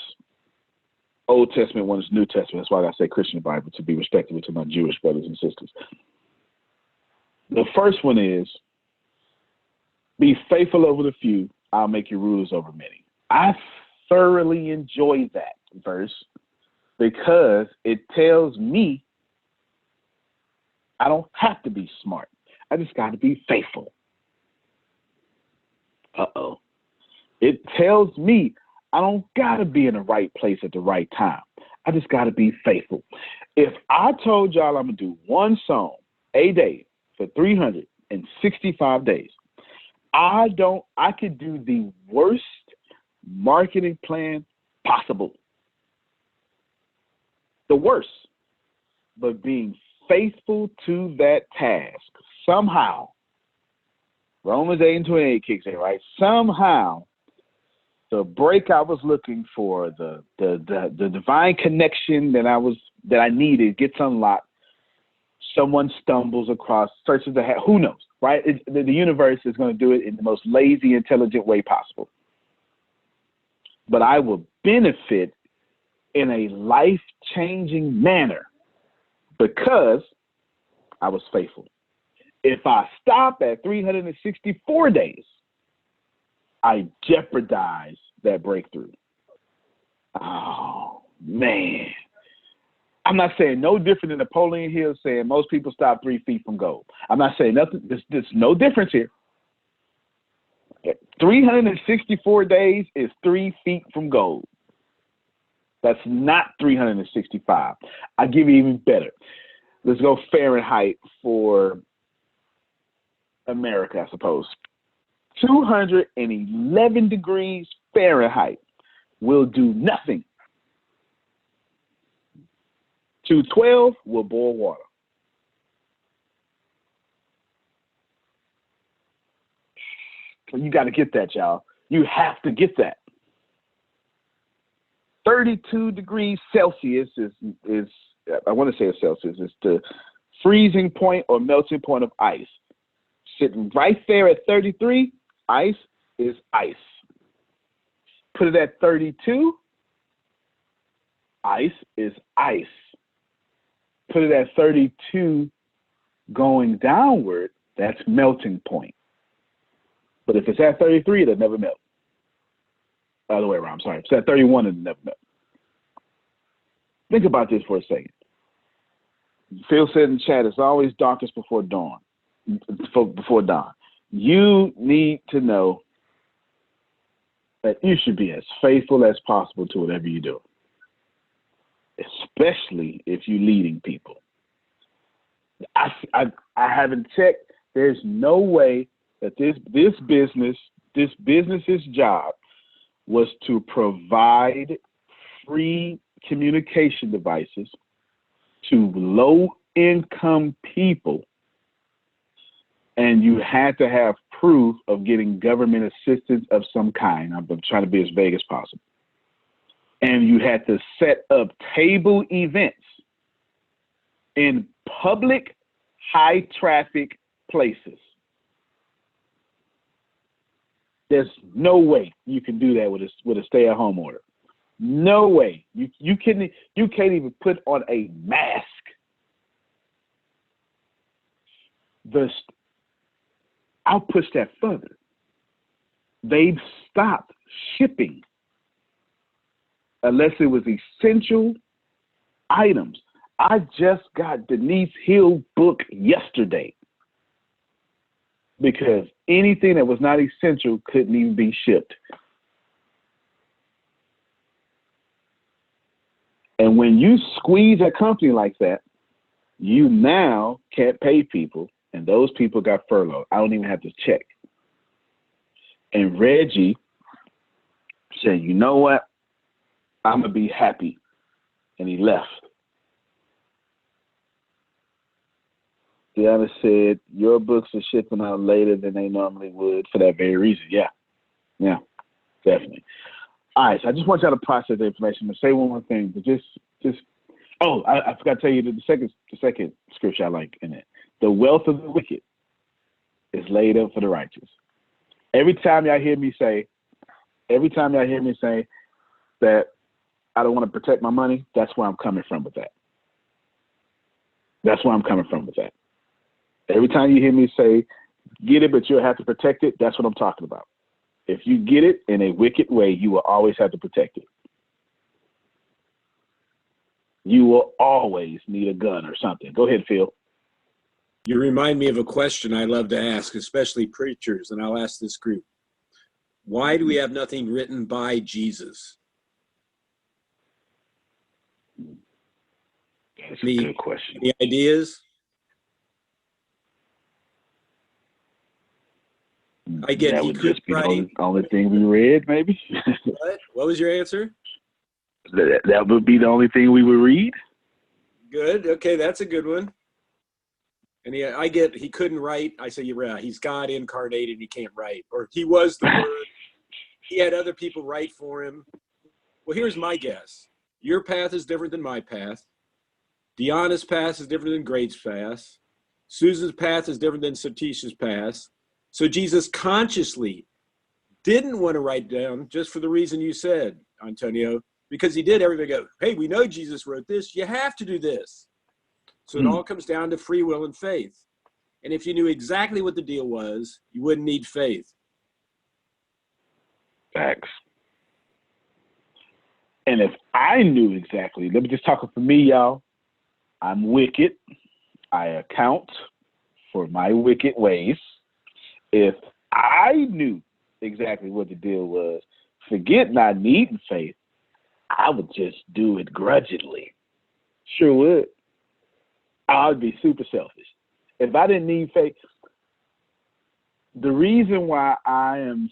Old Testament, one is New Testament. That's why I gotta say Christian Bible, to be respectful to my Jewish brothers and sisters. The first one is, be faithful over the few, I'll make you rulers over many. I thoroughly enjoy that verse because it tells me I don't have to be smart. I just got to be faithful. It tells me I don't got to be in the right place at the right time. I just got to be faithful. If I told y'all I'm going to do one song a day for 365 days, I could do the worst marketing plan possible. The worst. But being faithful to that task, somehow, Romans 8:28 kicks in, right? Somehow, the break I was looking for, the divine connection that I needed gets unlocked. Someone stumbles across, searches the hat. Who knows, right? The universe is going to do it in the most lazy, intelligent way possible. But I will benefit in a life-changing manner because I was faithful. If I stop at 364 days, I jeopardize that breakthrough. Oh, man. I'm not saying no different than Napoleon Hill saying most people stop 3 feet from gold. I'm not saying nothing. There's no difference here. 364 days is 3 feet from gold. That's not 365. I'll give you even better. Let's go Fahrenheit for America, I suppose. 211 degrees Fahrenheit will do nothing. 212 will boil water. You got to get that, y'all. You have to get that. 32 degrees Celsius is I want to say it's Celsius, it's the freezing point or melting point of ice. Sitting right there at 33, ice is ice. Put it at 32, ice is ice. Put it at 32 going downward, that's melting point. But if it's at 33, it'll never melt. Other way around, sorry. If it's at 31, it'll never melt. Think about this for a second. Phil said in the chat, it's always darkest before dawn. Before dawn. You need to know that you should be as faithful as possible to whatever you do, especially if you're leading people. I haven't checked. There's no way that this business's job was to provide free communication devices to low-income people and you had to have proof of getting government assistance of some kind. I'm trying to be as vague as possible. And you had to set up table events in public, high traffic places. There's no way you can do that with a stay-at-home order. No way. You can't even put on a mask. I'll push that further. They've stopped shipping unless it was essential items. I just got Denise Hill book yesterday because anything that was not essential couldn't even be shipped. And when you squeeze a company like that, you now can't pay people, and those people got furloughed. I don't even have to check. And Reggie said, you know what? I'm going to be happy. And he left. Deanna said, your books are shipping out later than they normally would for that very reason. Yeah, definitely. All right, so I just want y'all to process the information and say one more thing, but I forgot to tell you the second scripture I like in it. The wealth of the wicked is laid up for the righteous. Every time y'all hear me say that I don't want to protect my money, that's where I'm coming from with that. Every time you hear me say, get it, but you'll have to protect it, that's what I'm talking about. If you get it in a wicked way, you will always have to protect it. You will always need a gun or something. Go ahead, Phil. You remind me of a question I love to ask, especially preachers, and I'll ask this group. Why do we have nothing written by Jesus? That's a good question. Any ideas? I get that he would could just be write. the only thing we read, maybe. What was your answer? That would be the only thing we would read. Good. Okay, that's a good one. And I get he couldn't write. I say, yeah, he's God incarnated. He can't write, or he was the Word. He had other people write for him. Well, here's my guess. Your path is different than my path. Deanna's path is different than Grace's path. Susan's path is different than Satish's path. So Jesus consciously didn't want to write down just for the reason you said, Antonio, because he did everybody go, hey, we know Jesus wrote this. You have to do this. So it all comes down to free will and faith. And if you knew exactly what the deal was, you wouldn't need faith. Facts. And if I knew exactly, let me just talk for me, y'all. I'm wicked. I account for my wicked ways. If I knew exactly what the deal was, forget not needing faith, I would just do it grudgingly. Sure would. I would be super selfish. If I didn't need faith, the reason why I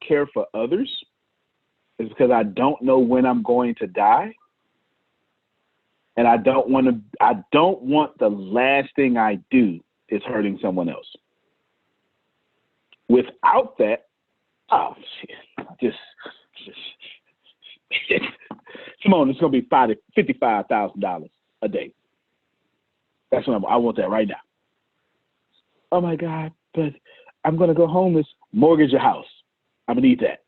care for others is because I don't know when I'm going to die. And I don't want the last thing I do is hurting someone else. Without that, just come on, it's gonna be $55,000 a day. That's what I want that right now. Oh my God, but I'm gonna go homeless, mortgage a house. I'm gonna need that.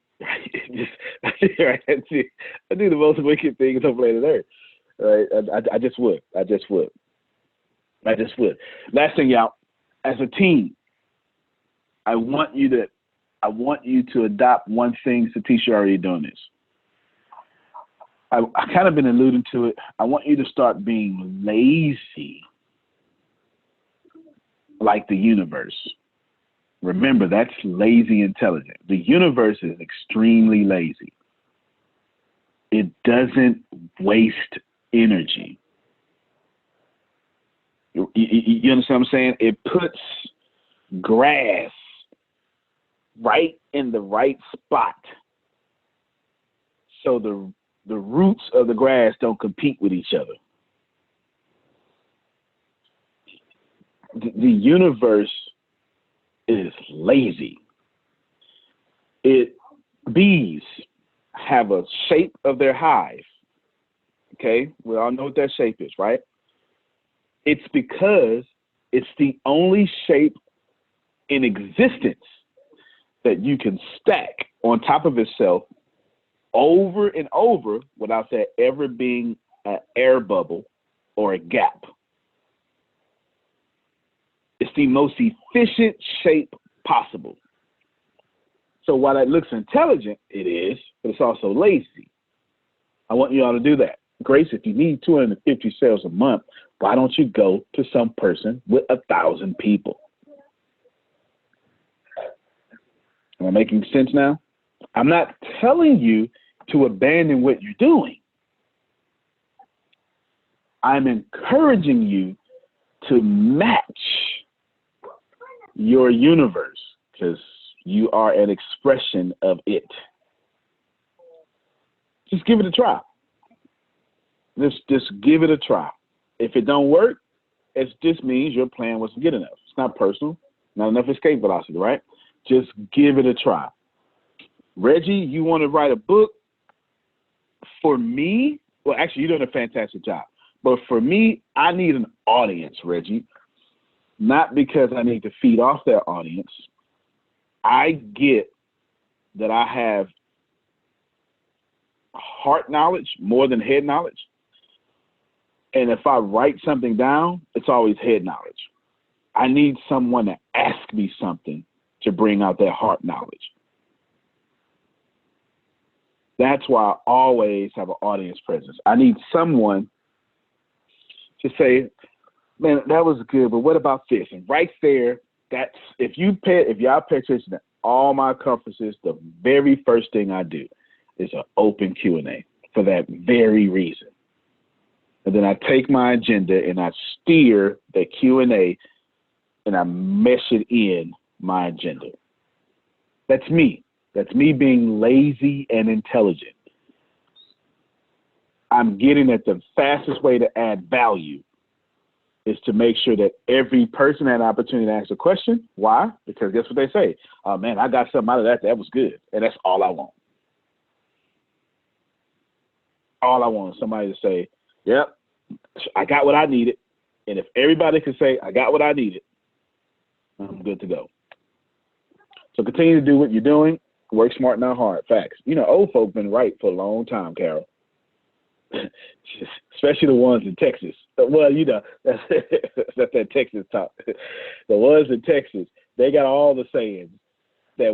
Right? I do the most wicked things on planet Earth. Right? I just would. Last thing, y'all, as a team, I want you to adopt one thing. Satish, you're already doing this. I kind of been alluding to it. I want you to start being lazy like the universe. Remember, that's lazy intelligent. The universe is extremely lazy. It doesn't waste energy. You understand what I'm saying? It puts grass right in the right spot so the roots of the grass don't compete with each other. the universe is lazy. Bees have a shape of their hive. Okay, we all know what that shape is, right? It's because it's the only shape in existence that you can stack on top of itself over and over without there ever being an air bubble or a gap. It's the most efficient shape possible. So while that looks intelligent, it is, but it's also lazy. I want you all to do that. Grace, if you need 250 sales a month, why don't you go to some person with 1,000 people? Am I making sense now? I'm not telling you to abandon what you're doing. I'm encouraging you to match your universe because you are an expression of it. Just give it a try. Just give it a try. If it don't work, it just means your plan wasn't good enough. It's not personal, not enough escape velocity, right? Just give it a try. Reggie, you want to write a book? For me, well, actually, you're doing a fantastic job. But for me, I need an audience, Reggie. Not because I need to feed off that audience. I get that I have heart knowledge more than head knowledge. And if I write something down, it's always head knowledge. I need someone to ask me something to bring out that heart knowledge. That's why I always have an audience presence. I need someone to say, man, that was good, but what about this? And right there, that's if y'all pay attention to all my conferences, the very first thing I do is an open Q&A for that very reason. And then I take my agenda and I steer the Q&A and I mesh it in my agenda. That's me. That's me being lazy and intelligent. I'm getting at the fastest way to add value is to make sure that every person had an opportunity to ask a question. Why? Because guess what they say? Oh, man, I got something out of that. That was good. And that's all I want. All I want is somebody to say, yep, I got what I needed. And if everybody can say, I got what I needed, I'm good to go. So continue to do what you're doing. Work smart, not hard. Facts. You know, old folk been right for a long time, Carol. Especially the ones in Texas. Well, you know, that's that Texas talk. The ones in Texas, they got all the sayings that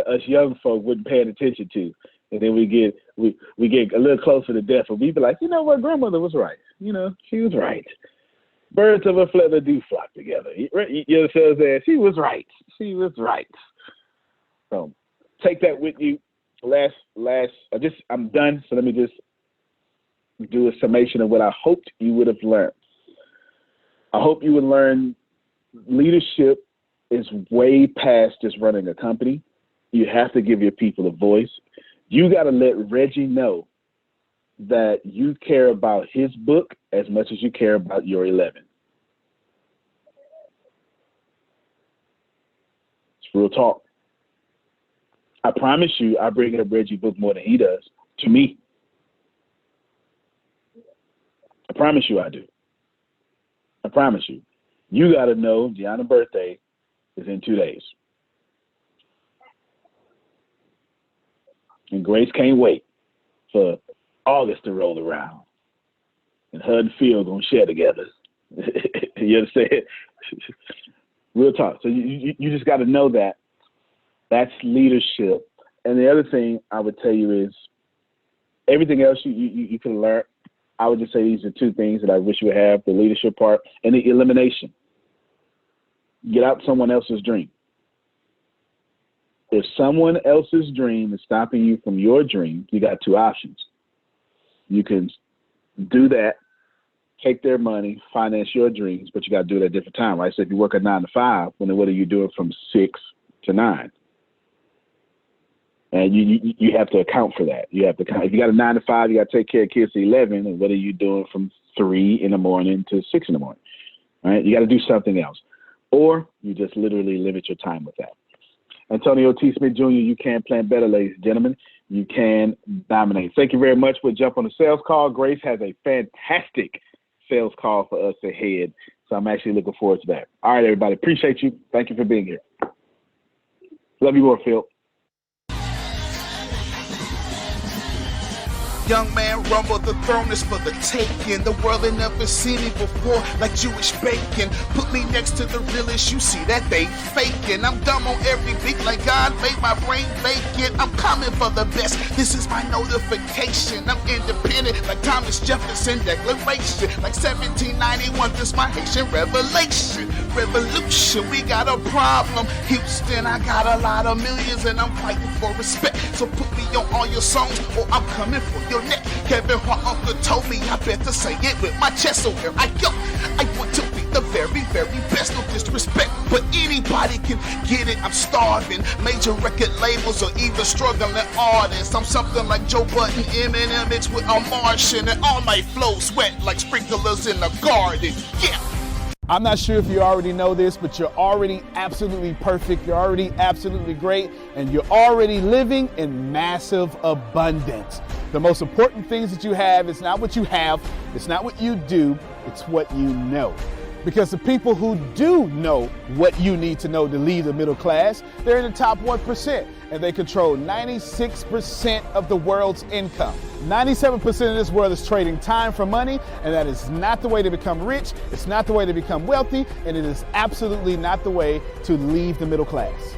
us young folk wasn't paying attention to. And then we get a little closer to death, and we be like, you know what, grandmother was right. You know, she was right. Birds of a feather do flock together. You know what I'm saying? She was right. She was right. So take that with you. I'm done. So let me just do a summation of what I hoped you would have learned. I hope you would learn leadership is way past just running a company. You have to give your people a voice. You got to let Reggie know that you care about his book as much as you care about your 11. It's real talk. I promise you, I bring up Reggie's book more than he does to me. I promise you I do. I promise you. You got to know Deanna's birthday is in 2 days. And Grace can't wait for August to roll around. And her and Phil going to share together. You understand? Real talk. So you just got to know that. That's leadership. And the other thing I would tell you is everything else you can learn. I would just say these are 2 things that I wish you would have, the leadership part and the elimination. Get out someone else's dream. If someone else's dream is stopping you from your dream, you got 2 options. You can do that, take their money, finance your dreams, but you got to do it at a different time, right? So if you work a 9 to 5, then what are you doing from 6 to 9? And you have to account for that. You have to count. If you got a 9 to 5, you got to take care of kids to 11. And what are you doing from 3 in the morning to 6 in the morning? Right? You got to do something else. or you just literally limit your time with that. Antonio T. Smith Jr., you can plan better, ladies and gentlemen. You can dominate. Thank you very much for jumping on the sales call. Grace has a fantastic sales call for us ahead, so I'm actually looking forward to that. All right, everybody. Appreciate you. Thank you for being here. Love you more, Phil. Young man, rumble, the throne is for the taking. The world ain't never seen me before, like Jewish bacon. Put me next to the realest, you see that they faking. I'm dumb on every beat, like God made my brain vacant. I'm coming for the best, this is my notification. I'm independent, like Thomas Jefferson Declaration. Like 1791, this my Haitian revelation. Revolution, we got a problem. Houston, I got a lot of millions and I'm fighting for respect. So put me on all your songs or I'm coming for your neck. Kevin Hart Uncle told me I better say it with my chest, so here I go. I want to be the very, very best, no disrespect, but anybody can get it. I'm starving, major record labels or even struggling artists. I'm something like Joe Budden, Eminem mixed with a Martian, and all my flows wet like sprinklers in the garden. Yeah. I'm not sure if you already know this, but you're already absolutely perfect. You're already absolutely great, and you're already living in massive abundance. The most important things that you have is not what you have, it's not what you do, it's what you know. Because the people who do know what you need to know to lead the middle class, they're in the top 1%, and they control 96% of the world's income. 97% of this world is trading time for money, and that is not the way to become rich, it's not the way to become wealthy, and it is absolutely not the way to leave the middle class.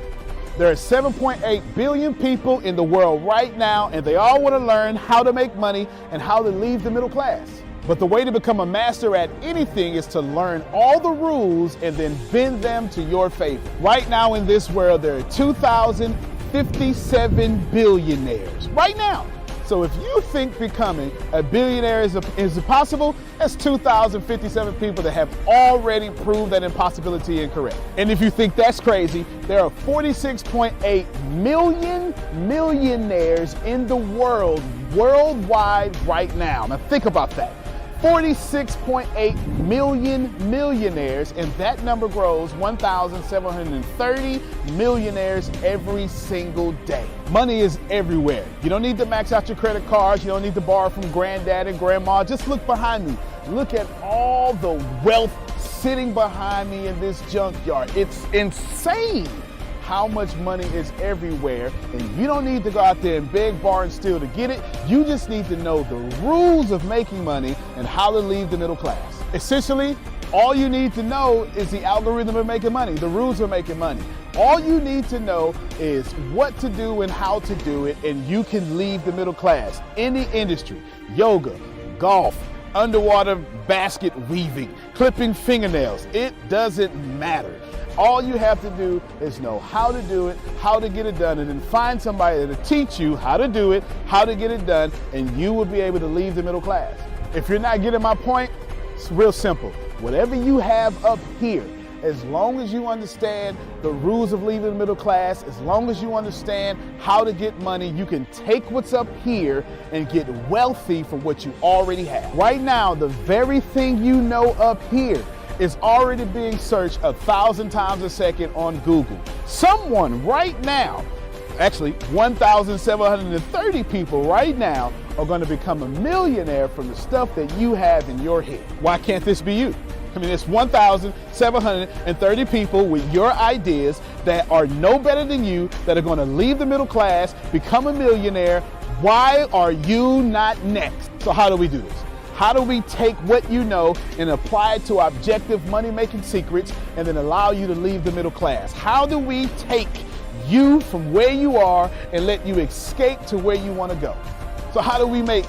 There are 7.8 billion people in the world right now, and they all want to learn how to make money and how to leave the middle class. But the way to become a master at anything is to learn all the rules and then bend them to your favor. Right now in this world, there are 2,057 billionaires. Right now. So if you think becoming a billionaire is impossible, that's 2,057 people that have already proved that impossibility incorrect. And if you think that's crazy, there are 46.8 million millionaires in the world, worldwide right now. Now think about that. 46.8 million millionaires, and that number grows 1,730 millionaires every single day. Money is everywhere. You don't need to max out your credit cards. You don't need to borrow from granddad and grandma. Just look behind me. Look at all the wealth sitting behind me in this junkyard. It's insane how much money is everywhere, and you don't need to go out there and beg, borrow, and steal to get it. You just need to know the rules of making money and how to leave the middle class. Essentially, all you need to know is the algorithm of making money, the rules of making money. All you need to know is what to do and how to do it, and you can leave the middle class. Any industry, yoga, golf, underwater basket weaving, clipping fingernails, it doesn't matter. All you have to do is know how to do it, how to get it done, and then find somebody to teach you how to do it, how to get it done, and you will be able to leave the middle class. If you're not getting my point, it's real simple. Whatever you have up here, as long as you understand the rules of leaving the middle class, as long as you understand how to get money, you can take what's up here and get wealthy from what you already have. Right now, the very thing you know up here is already being searched 1,000 times a second on Google. Someone right now, actually 1,730 people right now are going to become a millionaire from the stuff that you have in your head. Why can't this be you? I mean, it's 1,730 people with your ideas that are no better than you, that are going to leave the middle class, become a millionaire. Why are you not next? So how do we do this? How do we take what you know and apply it to objective money-making secrets and then allow you to leave the middle class? How do we take you from where you are and let you escape to where you want to go? So how do we make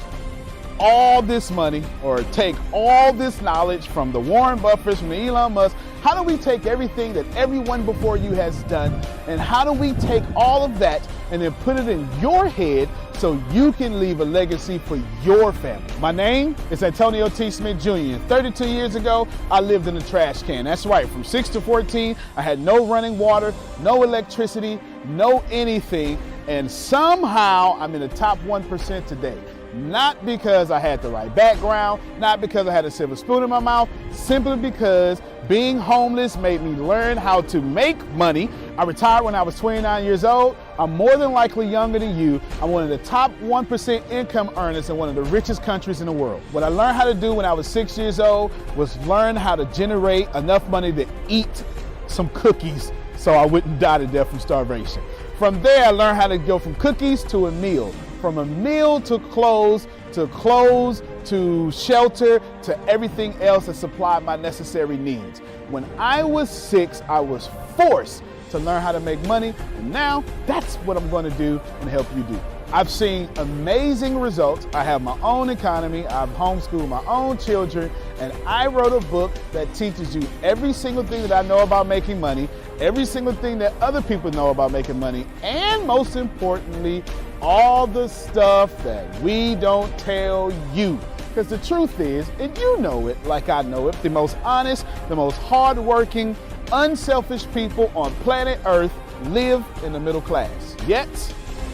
all this money or take all this knowledge from the Warren Buffetts, from the Elon Musk? How do we take everything that everyone before you has done, and how do we take all of that and then put it in your head so you can leave a legacy for your family? My name is Antonio T. Smith Jr. 32 years ago, I lived in a trash can. That's right, from 6 to 14, I had no running water, no electricity, no anything. And somehow I'm in the top 1% today. Not because I had the right background, not because I had a silver spoon in my mouth, simply because being homeless made me learn how to make money. I retired when I was 29 years old. I'm more than likely younger than you. I'm one of the top 1% income earners in one of the richest countries in the world. What I learned how to do when I was 6 years old was learn how to generate enough money to eat some cookies so I wouldn't die to death from starvation. From there, I learned how to go from cookies to a meal. From a meal to clothes, to shelter, to everything else that supplied my necessary needs. When I was 6, I was forced to learn how to make money, and now that's what I'm going to do and help you do. I've seen amazing results. I have my own economy, I've homeschooled my own children, and I wrote a book that teaches you every single thing that I know about making money, every single thing that other people know about making money, and most importantly, all the stuff that we don't tell you. Because the truth is, and you know it like I know it, the most honest, the most hardworking, unselfish people on planet Earth live in the middle class. Yet,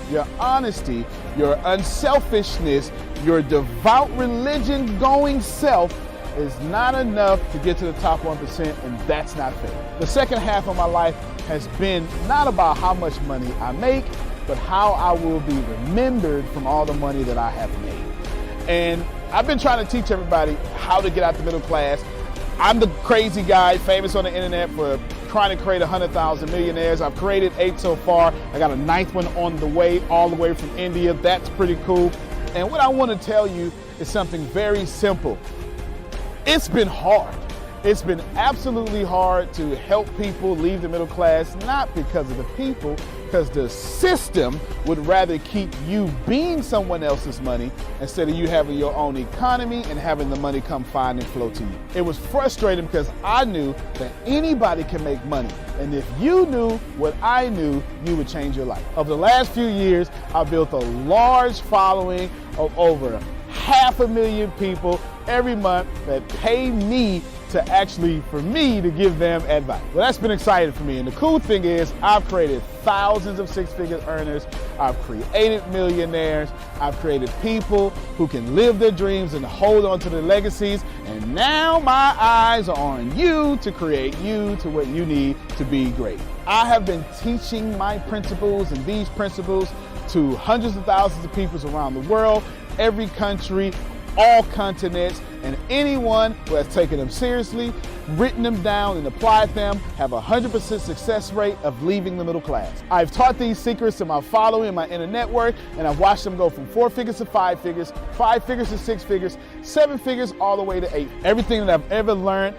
your honesty, your unselfishness, your devout religion-going self is not enough to get to the top 1%, and that's not fair. The second half of my life has been not about how much money I make, but how I will be remembered from all the money that I have made. And I've been trying to teach everybody how to get out the middle class. I'm the crazy guy famous on the internet for trying to create 100,000 millionaires. I've created 8 so far. I got a 9th one on the way, all the way from India. That's pretty cool. And what I want to tell you is something very simple. It's been hard. It's been absolutely hard to help people leave the middle class, not because of the people, because the system would rather keep you being someone else's money instead of you having your own economy and having the money come find and flow to you. It was frustrating because I knew that anybody can make money. And if you knew what I knew, you would change your life. Over the last few years, I've built a large following of over 500,000 people every month that pay me for me to give them advice. Well, that's been exciting for me. And the cool thing is I've created thousands of six-figure earners. I've created millionaires. I've created people who can live their dreams and hold on to their legacies. And now my eyes are on you to create you to what you need to be great. I have been teaching my principles and these principles to hundreds of thousands of people around the world, every country, all continents, and anyone who has taken them seriously, written them down, and applied them have a 100% success rate of leaving the middle class. I've taught these secrets to my following and my inner network, and I've watched them go from 4 figures to 5 figures, 5 figures to 6 figures, 7 figures, all the way to 8. Everything that I've ever learned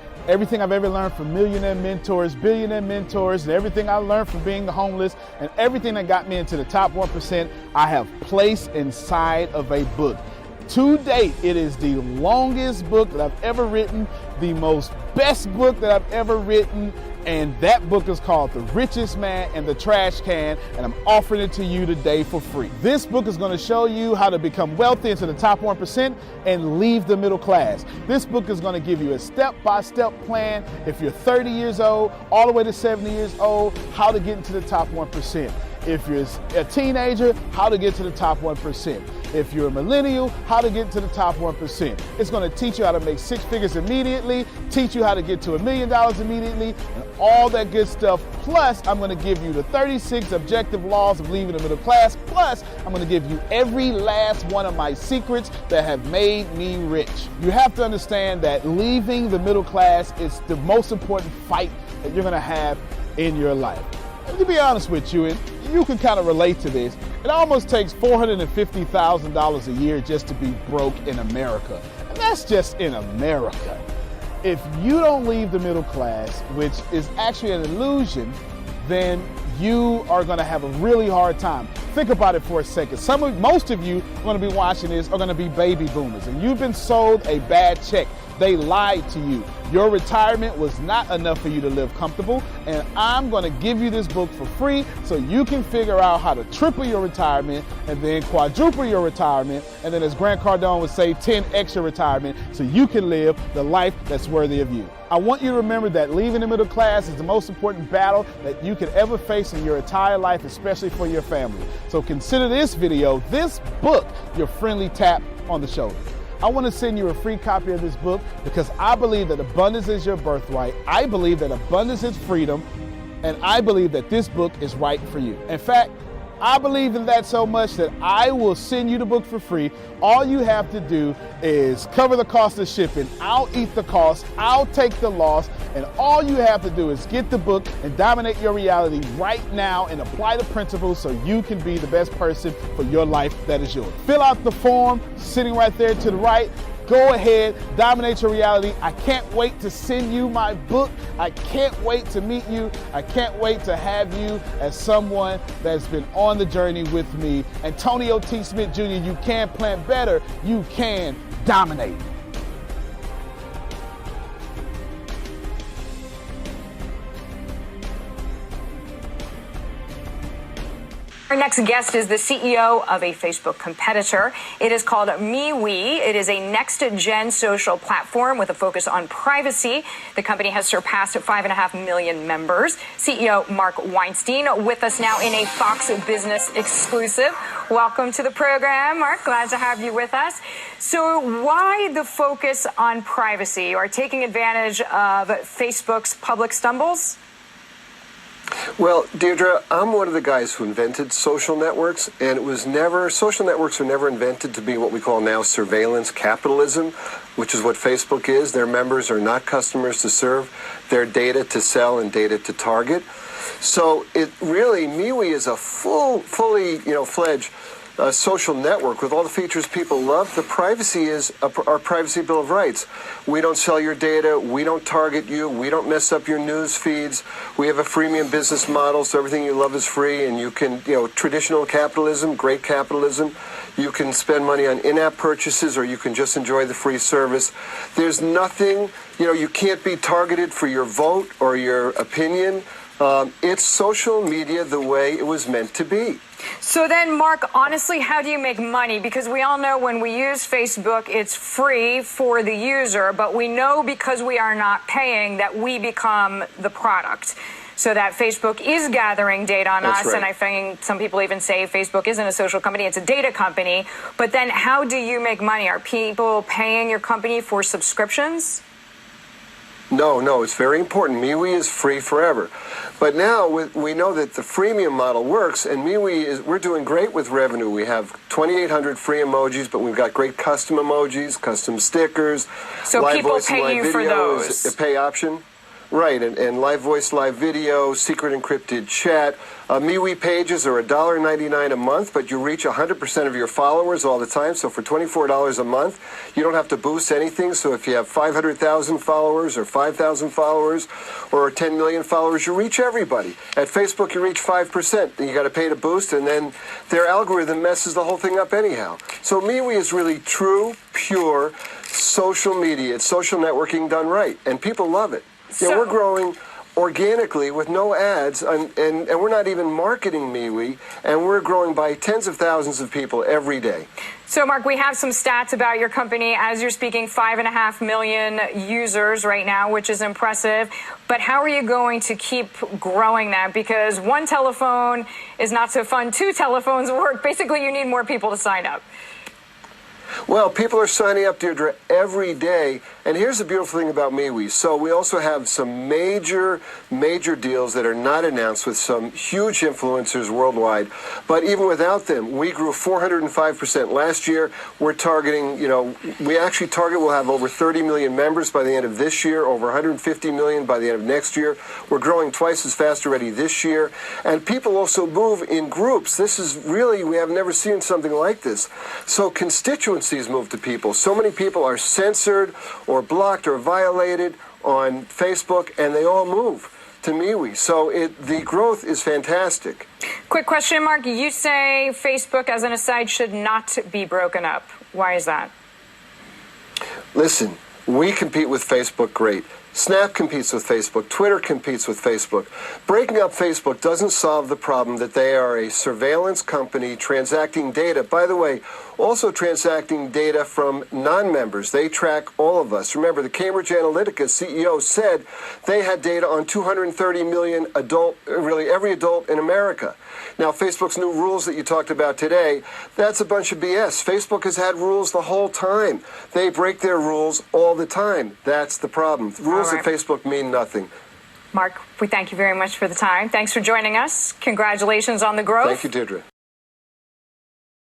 from millionaire mentors, billionaire mentors, and everything I learned from being homeless, and everything that got me into the top 1%, I have placed inside of a book. To date, it is the longest book that I've ever written, the most best book that I've ever written, and that book is called The Richest Man in the Trash Can, and I'm offering it to you today for free. This book is going to show you how to become wealthy into the top 1% and leave the middle class. This book is going to give you a step-by-step plan if you're 30 years old, all the way to 70 years old, how to get into the top 1%. If you're a teenager, how to get to the top 1%. If you're a millennial, how to get to the top 1%. It's going to teach you how to make 6 figures immediately, teach you how to get to $1 million immediately, and all that good stuff. Plus, I'm going to give you the 36 objective laws of leaving the middle class. Plus, I'm going to give you every last one of my secrets that have made me rich. You have to understand that leaving the middle class is the most important fight that you're going to have in your life. And to be honest with you, and you can kind of relate to this, it almost takes $450,000 a year just to be broke in America. And that's just in America. If you don't leave the middle class, which is actually an illusion, then you are going to have a really hard time. Think about it for a second. Most of you going to be watching this are going to be baby boomers, and you've been sold a bad check. They lied to you. Your retirement was not enough for you to live comfortable, and I'm going to give you this book for free so you can figure out how to triple your retirement and then quadruple your retirement, and then as Grant Cardone would say, 10x your retirement so you can live the life that's worthy of you. I want you to remember that leaving the middle class is the most important battle that you could ever face in your entire life, especially for your family. So consider this video, this book, your friendly tap on the shoulder. I want to send you a free copy of this book because I believe that abundance is your birthright. I believe that abundance is freedom. And I believe that this book is right for you. In fact, I believe in that so much that I will send you the book for free. All you have to do is cover the cost of shipping. I'll eat the cost. I'll take the loss. And all you have to do is get the book and dominate your reality right now and apply the principles so you can be the best person for your life that is yours. Fill out the form sitting right there to the right. Go ahead, dominate your reality. I can't wait to send you my book. I can't wait to meet you. I can't wait to have you as someone that's been on the journey with me. Antonio T. Smith Jr., you can plan better. You can dominate. Our next guest is the CEO of a Facebook competitor. It is called MeWe. It is a next-gen social platform with a focus on privacy. The company has surpassed 5.5 million members. CEO Mark Weinstein with us now in a Fox Business exclusive. Welcome to the program, Mark. Glad to have you with us. So why the focus on privacy? You are taking advantage of Facebook's public stumbles? Well, Deirdre, I'm one of the guys who invented social networks, and social networks were never invented to be what we call now surveillance capitalism, which is what Facebook is. Their members are not customers to serve. They're data to sell and data to target. So it really, MeWe is a fully fledged social network with all the features people love. The privacy is our privacy bill of rights. We don't sell your data. We don't target you. We don't mess up your news feeds. We have a freemium business model, so everything you love is free, and you can, traditional capitalism, great capitalism. You can spend money on in-app purchases, or you can just enjoy the free service. There's nothing, you can't be targeted for your vote or your opinion. It's social media the way it was meant to be. So then, Mark, honestly, how do you make money? Because we all know when we use Facebook, it's free for the user, but we know because we are not paying that we become the product. So that Facebook is gathering data on us, and I think some people even say Facebook isn't a social company, it's a data company. But then how do you make money? Are people paying your company for subscriptions? No, it's very important. MeWe is free forever. But now we know that the freemium model works, and we're doing great with revenue. We have 2,800 free emojis, but we've got great custom emojis, custom stickers. So live people voice and pay live you video for those? is a pay option. Right, and live voice, live video, secret encrypted chat. MeWe pages are $1.99 a month, but you reach 100% of your followers all the time. So for $24 a month, you don't have to boost anything. So if you have 500,000 followers or 5,000 followers or 10 million followers, you reach everybody. At Facebook, you reach 5%. Then you got to pay to boost, and then their algorithm messes the whole thing up anyhow. So MeWe is really true, pure social media. It's social networking done right, and people love it. We're growing organically with no ads, and we're not even marketing MeWe, and we're growing by tens of thousands of people every day. So, Mark, we have some stats about your company. As you're speaking, 5.5 million users right now, which is impressive. But how are you going to keep growing that? Because one telephone is not so fun. 2 telephones work. Basically, you need more people to sign up. Well, people are signing up, Deirdre, every day. And here's the beautiful thing about MeWe. So we also have some major deals that are not announced with some huge influencers worldwide. But even without them, we grew 405% last year. We're targeting, we actually target we'll have over 30 million members by the end of this year, over 150 million by the end of next year. We're growing twice as fast already this year. And people also move in groups. This is really, we have never seen something like this. So constituencies move to people. So many people are censored or blocked or violated on Facebook, and they all move to MeWe. So the growth is fantastic. Quick question, Mark. You say Facebook, as an aside, should not be broken up. Why is that? Listen, we compete with Facebook great. Snap competes with Facebook. Twitter competes with Facebook. Breaking up Facebook doesn't solve the problem that they are a surveillance company transacting data. By the way, also transacting data from non-members. They track all of us. Remember, the Cambridge Analytica CEO said they had data on 230 million really every adult in America. Now, Facebook's new rules that you talked about today, that's a bunch of BS. Facebook has had rules the whole time. They break their rules all the time. That's the problem. Rules at Facebook mean nothing. Mark, we thank you very much for the time. Thanks for joining us. Congratulations on the growth. Thank you, Deirdre.